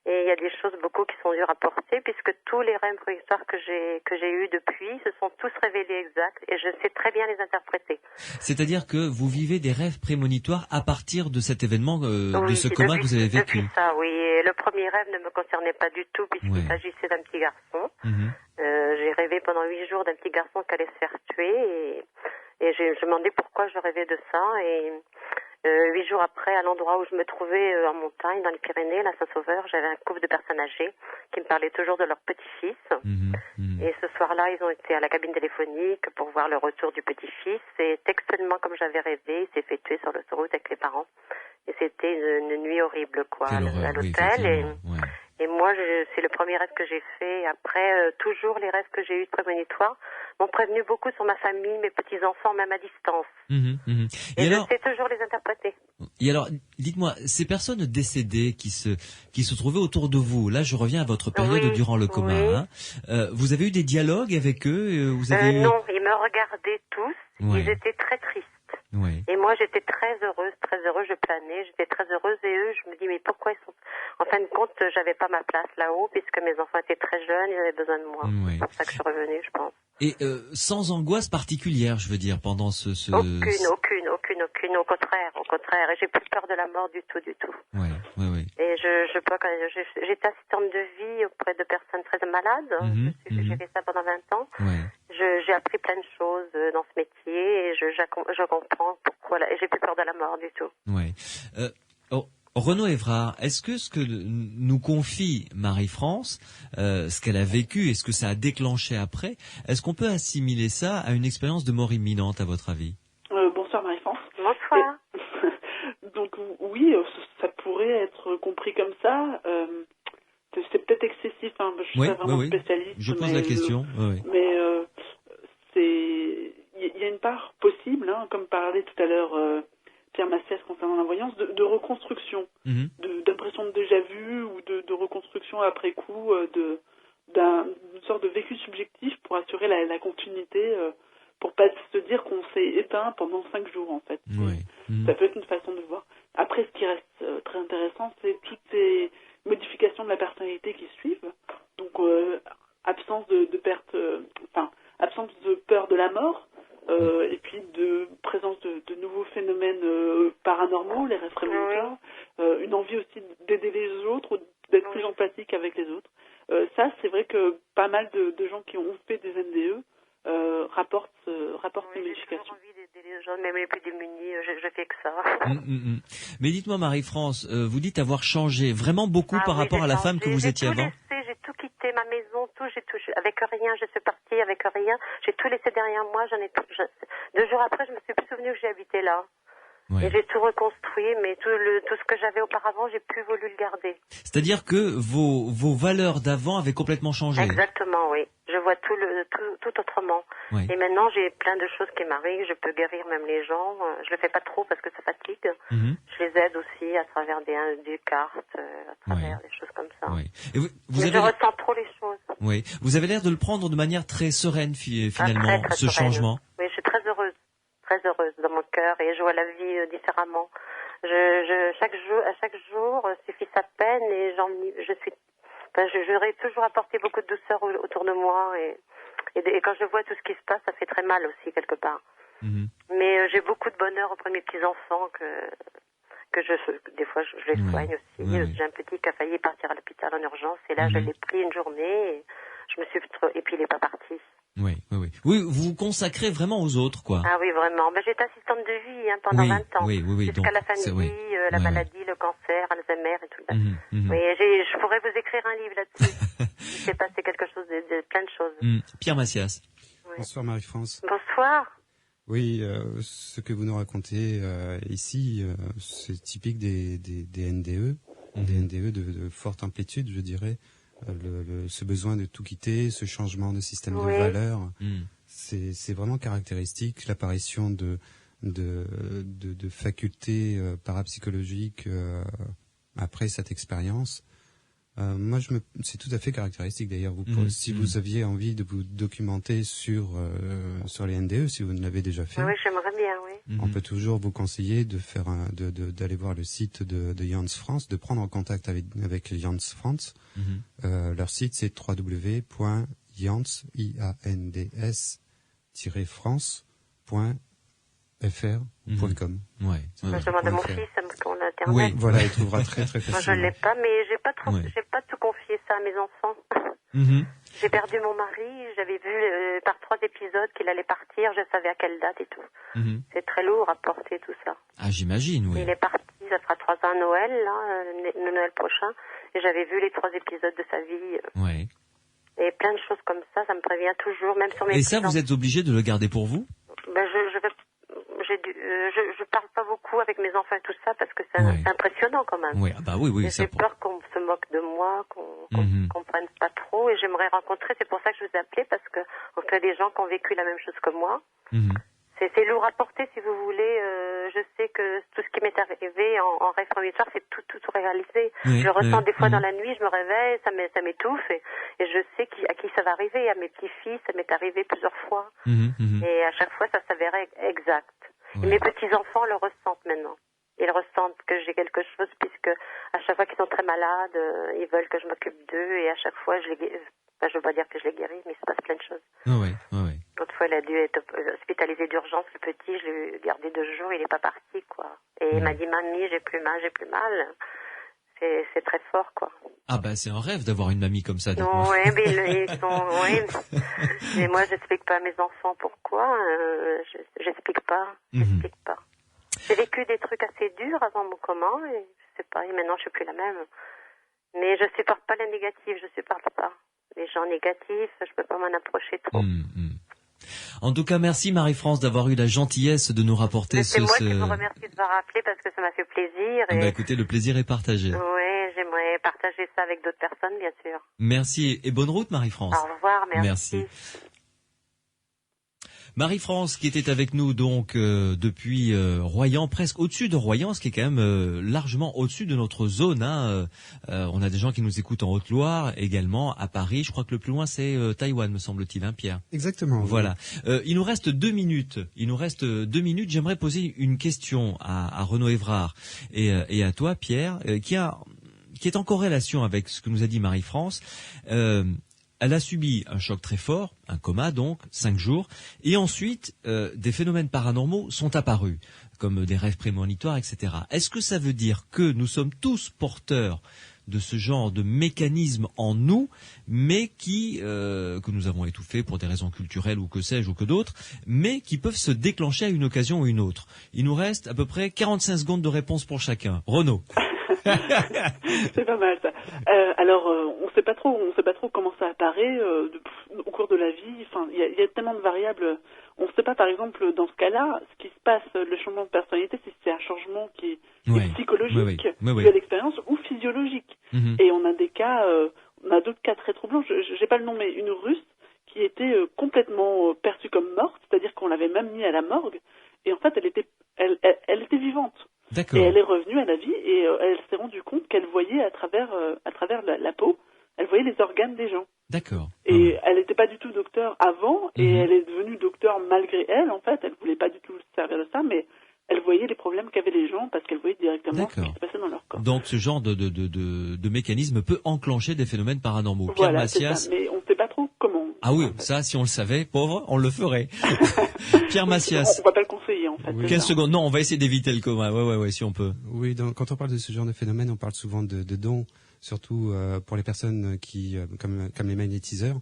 [SPEAKER 8] Et il y a des choses beaucoup qui sont dures à porter puisque tous les rêves préhistoriques que j'ai eus depuis se sont tous révélés exacts et je sais très bien les interpréter.
[SPEAKER 1] C'est-à-dire que vous vivez des rêves prémonitoires à partir de cet événement, de ce coma que vous avez vécu.
[SPEAKER 8] Depuis ça, oui. Et le premier rêve ne me concernait pas du tout puisqu'il s'agissait d'un petit garçon. J'ai rêvé pendant 8 jours d'un petit garçon qui allait se faire tuer et je me demandais pourquoi je rêvais de ça et 8 jours après, à l'endroit où je me trouvais en montagne, dans les Pyrénées, la Saint-Sauveur, j'avais un couple de personnes âgées qui me parlaient toujours de leur petit-fils. Et ce soir-là, ils ont été à la cabine téléphonique pour voir le retour du petit-fils. Et textuellement, comme j'avais rêvé, il s'est fait tuer sur l'autoroute avec les parents. Et c'était une nuit horrible, quoi, à l'hôtel. Et moi, c'est le premier rêve que j'ai fait. Après, toujours les rêves que j'ai eus de prémonitoires m'ont prévenu beaucoup sur ma famille, mes petits-enfants, même à distance. Et alors, je sais toujours les interpréter.
[SPEAKER 1] Et alors, dites-moi, ces personnes décédées qui se trouvaient autour de vous, là je reviens à votre période durant le coma, vous avez eu des dialogues avec eux?
[SPEAKER 8] Non, ils me regardaient tous, ils étaient très tristes. Et moi j'étais très heureuse, je planais, j'étais très heureuse et eux, je me dis mais pourquoi ils sont... En fin de compte, j'avais pas ma place là-haut puisque mes enfants étaient très jeunes, ils avaient besoin de moi. C'est pour ça que je suis revenue, je pense.
[SPEAKER 1] Et sans angoisse particulière, je veux dire, pendant ce...
[SPEAKER 8] Aucune, au contraire. Et j'ai plus peur de la mort du tout. Et j'étais assistante de vie auprès de personnes très malades. J'ai fait ça pendant 20 ans. J'ai appris plein de choses dans ce métier et je comprends pourquoi. Et j'ai plus peur de la mort du tout.
[SPEAKER 1] Renaud Évrard, est-ce que ce que nous confie Marie-France, ce qu'elle a vécu et ce que ça a déclenché après, est-ce qu'on peut assimiler ça à une expérience de mort imminente, à votre avis?
[SPEAKER 5] Bonsoir Marie-France.
[SPEAKER 8] Bonsoir.
[SPEAKER 5] Donc oui, ça pourrait être compris comme ça. C'est peut-être excessif, hein, je suis pas vraiment spécialiste.
[SPEAKER 1] Je pose la question.
[SPEAKER 5] Mais il y a une part possible, hein, comme parlait tout à l'heure Pierre Massias concernant la voyance, de reconstruction, d'impression de déjà-vu ou de reconstruction après coup, d'une sorte de vécu subjectif pour assurer la continuité, pour pas se dire qu'on s'est éteint pendant 5 jours en fait. Ça peut être une façon de voir. Après, ce qui reste très intéressant, c'est toutes ces modifications de la personnalité qui suivent. Donc, absence de perte, absence de peur de la mort, et puis de présence de nouveaux phénomènes paranormaux, les rêves prémonitoires, une envie aussi d'aider les autres, ou d'être plus empathique avec les autres. Ça, c'est vrai que pas mal de gens qui ont fait des NDE rapportent ces modifications.
[SPEAKER 8] J'ai envie d'aider les gens, même les plus démunis, je fais que ça.
[SPEAKER 1] Mais dites-moi, Marie-France, vous dites avoir changé vraiment beaucoup par rapport à la femme que vous étiez avant.
[SPEAKER 8] J'ai tout quitté, ma maison, avec rien, je suis partie avec rien, j'ai tout laissé derrière moi, 2 jours après, je me suis plus souvenu que j'ai habité là. Ouais. Et j'ai tout reconstruit, mais tout ce que j'avais auparavant, j'ai plus voulu le garder.
[SPEAKER 1] C'est-à-dire que vos valeurs d'avant avaient complètement changé.
[SPEAKER 8] Exactement, oui. Je vois tout autrement. Ouais. Et maintenant, j'ai plein de choses qui m'arrivent. Je peux guérir même les gens. Je le fais pas trop parce que ça fatigue. Je les aide aussi à travers des cartes, à travers des choses comme ça.
[SPEAKER 1] Oui.
[SPEAKER 8] Et je ressens trop les choses.
[SPEAKER 1] Oui. Vous avez l'air de le prendre de manière très sereine, finalement,
[SPEAKER 8] très
[SPEAKER 1] ce
[SPEAKER 8] sereine.
[SPEAKER 1] changement.
[SPEAKER 8] Oui, je suis très heureuse dans mon cœur et je vois la vie différemment. À chaque jour suffit sa peine et j'aurais toujours apporté beaucoup de douceur autour de moi et quand je vois tout ce qui se passe, ça fait très mal aussi quelque part. Mais j'ai beaucoup de bonheur auprès de mes petits-enfants que des fois je les soigne aussi. J'ai un petit qui a failli partir à l'hôpital en urgence et là je l'ai pris une journée et puis il n'est pas parti.
[SPEAKER 1] Oui, vous vous consacrez vraiment aux autres, quoi.
[SPEAKER 8] Ah oui, vraiment. J'étais assistante de vie pendant 20 ans.
[SPEAKER 1] Oui.
[SPEAKER 8] Jusqu'à la fin de vie, la maladie, le cancer, Alzheimer et tout ça. Oui, je pourrais vous écrire un livre là-dessus. J'ai passé quelque chose de plein de choses.
[SPEAKER 1] Pierre Massias.
[SPEAKER 2] Oui. Bonsoir Marie-France.
[SPEAKER 8] Bonsoir.
[SPEAKER 2] Oui, ce que vous nous racontez ici, c'est typique des NDE, des NDE de forte amplitude, je dirais. Ce besoin de tout quitter, ce changement de système de valeurs, c'est vraiment caractéristique. L'apparition de facultés parapsychologiques après cette expérience. Moi, c'est tout à fait caractéristique. D'ailleurs, si vous aviez envie de vous documenter sur les NDE, si vous ne l'avez déjà fait,
[SPEAKER 8] oui, j'aimerais bien, oui.
[SPEAKER 2] On peut toujours vous conseiller d'aller voir le site de Jans France, de prendre en contact avec Jans France. Leur site, c'est www.jans-france.fr.com.
[SPEAKER 8] Je demande à mon fils qu'on a Internet.
[SPEAKER 2] Oui, voilà, il trouvera très très facilement.
[SPEAKER 8] Moi, je l'ai pas, mais j'ai pas tout confié ça à mes enfants. J'ai perdu mon mari, j'avais vu par 3 épisodes qu'il allait partir, je savais à quelle date et tout. C'est très lourd à porter tout ça.
[SPEAKER 1] Ah, j'imagine, oui.
[SPEAKER 8] Il est parti, ça fera 3 ans à Noël, là, le Noël prochain, et j'avais vu les 3 épisodes de sa vie. Et plein de choses comme ça me prévient toujours, même sur mes
[SPEAKER 1] Et ça, vous êtes obligé de le garder pour vous?
[SPEAKER 8] Je parle pas beaucoup avec mes enfants et tout ça parce que c'est impressionnant quand même.
[SPEAKER 1] Oui,
[SPEAKER 8] j'ai peur qu'on se moque de moi, qu'on comprenne pas trop et j'aimerais rencontrer. C'est pour ça que je vous ai appelé parce que on fait des gens qui ont vécu la même chose que moi. C'est lourd à porter si vous voulez. Je sais que tout ce qui m'est arrivé en rêve prémonitoire, c'est tout réalisé. Je ressens des fois dans la nuit, je me réveille, ça m'étouffe et je sais à qui ça va arriver. À mes petits-fils, ça m'est arrivé plusieurs fois. Et à chaque fois, ça s'avérait exact. Et mes petits-enfants le ressentent maintenant. Ils ressentent que j'ai quelque chose puisque à chaque fois qu'ils sont très malades, ils veulent que je m'occupe d'eux et à chaque fois, je veux pas dire que je les guéris, mais il se passe plein de choses. L'autre fois, il a dû être hospitalisé d'urgence, le petit, je l'ai gardé 2 jours, il est pas parti, quoi. Et il m'a dit, mamie, j'ai plus mal. C'est très fort, quoi.
[SPEAKER 1] Ah c'est un rêve d'avoir une mamie comme ça.
[SPEAKER 8] Oui, mais mais moi, j'explique pas à mes enfants pourquoi. J'explique pas. J'ai vécu des trucs assez durs avant mon coma, et je sais pas, et maintenant, je suis plus la même. Mais je supporte pas les négatifs, je supporte pas. Les gens négatifs, je peux pas m'en approcher trop.
[SPEAKER 1] En tout cas, merci Marie-France d'avoir eu la gentillesse de nous rapporter
[SPEAKER 8] C'est moi qui vous remercie de m'avoir appelé parce que ça m'a fait plaisir.
[SPEAKER 1] Écoutez, le plaisir est partagé.
[SPEAKER 8] Oui, j'aimerais partager ça avec d'autres personnes, bien sûr.
[SPEAKER 1] Merci et bonne route Marie-France.
[SPEAKER 8] Au revoir, merci.
[SPEAKER 1] Marie-France qui était avec nous donc depuis Royan, presque au-dessus de Royan, ce qui est quand même largement au-dessus de notre zone. On a des gens qui nous écoutent en Haute-Loire, également à Paris. Je crois que le plus loin c'est Taïwan, me semble-t-il, hein, Pierre.
[SPEAKER 2] Exactement.
[SPEAKER 1] Voilà. Il nous reste 2 minutes. J'aimerais poser une question à Renaud Évrard et à toi, Pierre, qui est en corrélation avec ce que nous a dit Marie-France. Elle a subi un choc très fort, un coma donc, 5 jours, et ensuite des phénomènes paranormaux sont apparus, comme des rêves prémonitoires, etc. Est-ce que ça veut dire que nous sommes tous porteurs de ce genre de mécanisme en nous, mais que nous avons étouffé pour des raisons culturelles ou que sais-je ou que d'autres, mais qui peuvent se déclencher à une occasion ou une autre? Il nous reste à peu près 45 secondes de réponse pour chacun. Renaud.
[SPEAKER 5] C'est pas mal ça. On sait pas trop comment ça apparaît au cours de la vie. Enfin, il y a tellement de variables. On ne sait pas, par exemple, dans ce cas-là, ce qui se passe, le changement de personnalité, si c'est un changement qui est psychologique, dû à l'expérience, ou physiologique. Et on a des cas, on a d'autres cas très troublants. J'ai pas le nom, mais une Russe qui était complètement perçue comme morte, c'est-à-dire qu'on l'avait même mis à la morgue, et en fait, elle était vivante.
[SPEAKER 1] D'accord.
[SPEAKER 5] Et elle est revenue à la vie et elle s'est rendue compte qu'elle voyait à travers la peau, elle voyait les organes des gens.
[SPEAKER 1] D'accord.
[SPEAKER 5] Et elle n'était pas du tout docteur avant et elle est devenue docteur malgré elle, en fait. Elle voulait pas du tout se servir de ça, mais elle voyait les problèmes qu'avaient les gens parce qu'elle voyait directement ce qui se passait dans leur corps.
[SPEAKER 1] Donc ce genre de mécanisme peut enclencher des phénomènes paranormaux.
[SPEAKER 5] Voilà,
[SPEAKER 1] Pierre Massias.
[SPEAKER 5] c'est ça, mais on ne sait pas trop comment.
[SPEAKER 1] Ah oui, en fait. Ça, si on le savait, pauvre, on le ferait. Pierre Massias.
[SPEAKER 5] On va pas le conseiller, en fait.
[SPEAKER 2] Oui.
[SPEAKER 1] 15 secondes. Non, on va essayer d'éviter le coma. Ouais, si on peut.
[SPEAKER 2] Oui, quand on parle de ce genre de phénomène, on parle souvent de dons, surtout pour les personnes qui, comme les magnétiseurs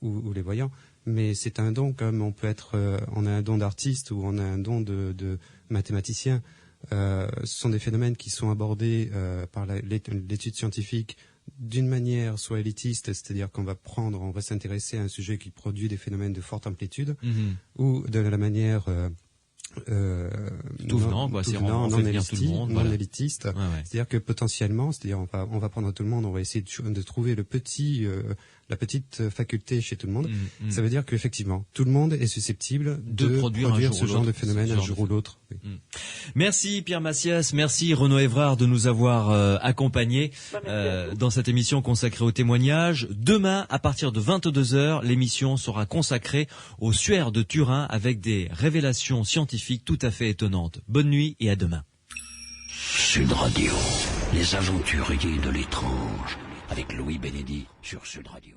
[SPEAKER 2] ou les voyants. Mais c'est un don comme on peut être, on a un don d'artiste ou on a un don de mathématicien. Ce sont des phénomènes qui sont abordés par l'étude scientifique d'une manière soit élitiste, c'est-à-dire qu'on va s'intéresser à un sujet qui produit des phénomènes de forte amplitude, ou de la manière non élitiste.
[SPEAKER 1] Ouais.
[SPEAKER 2] C'est-à-dire que potentiellement, on va prendre tout le monde, on va essayer de trouver la petite faculté chez tout le monde. Ça veut dire qu'effectivement, tout le monde est susceptible de produire ce genre de phénomène un jour ou l'autre. Oui.
[SPEAKER 1] Merci Pierre Massias, merci Renaud Évrard de nous avoir accompagnés dans cette émission consacrée au témoignage. Demain, à partir de 22h, l'émission sera consacrée au suaire de Turin avec des révélations scientifiques tout à fait étonnantes. Bonne nuit et à demain.
[SPEAKER 4] Sud Radio, les aventuriers de l'étrange, avec Louis Bénédy sur Sud Radio.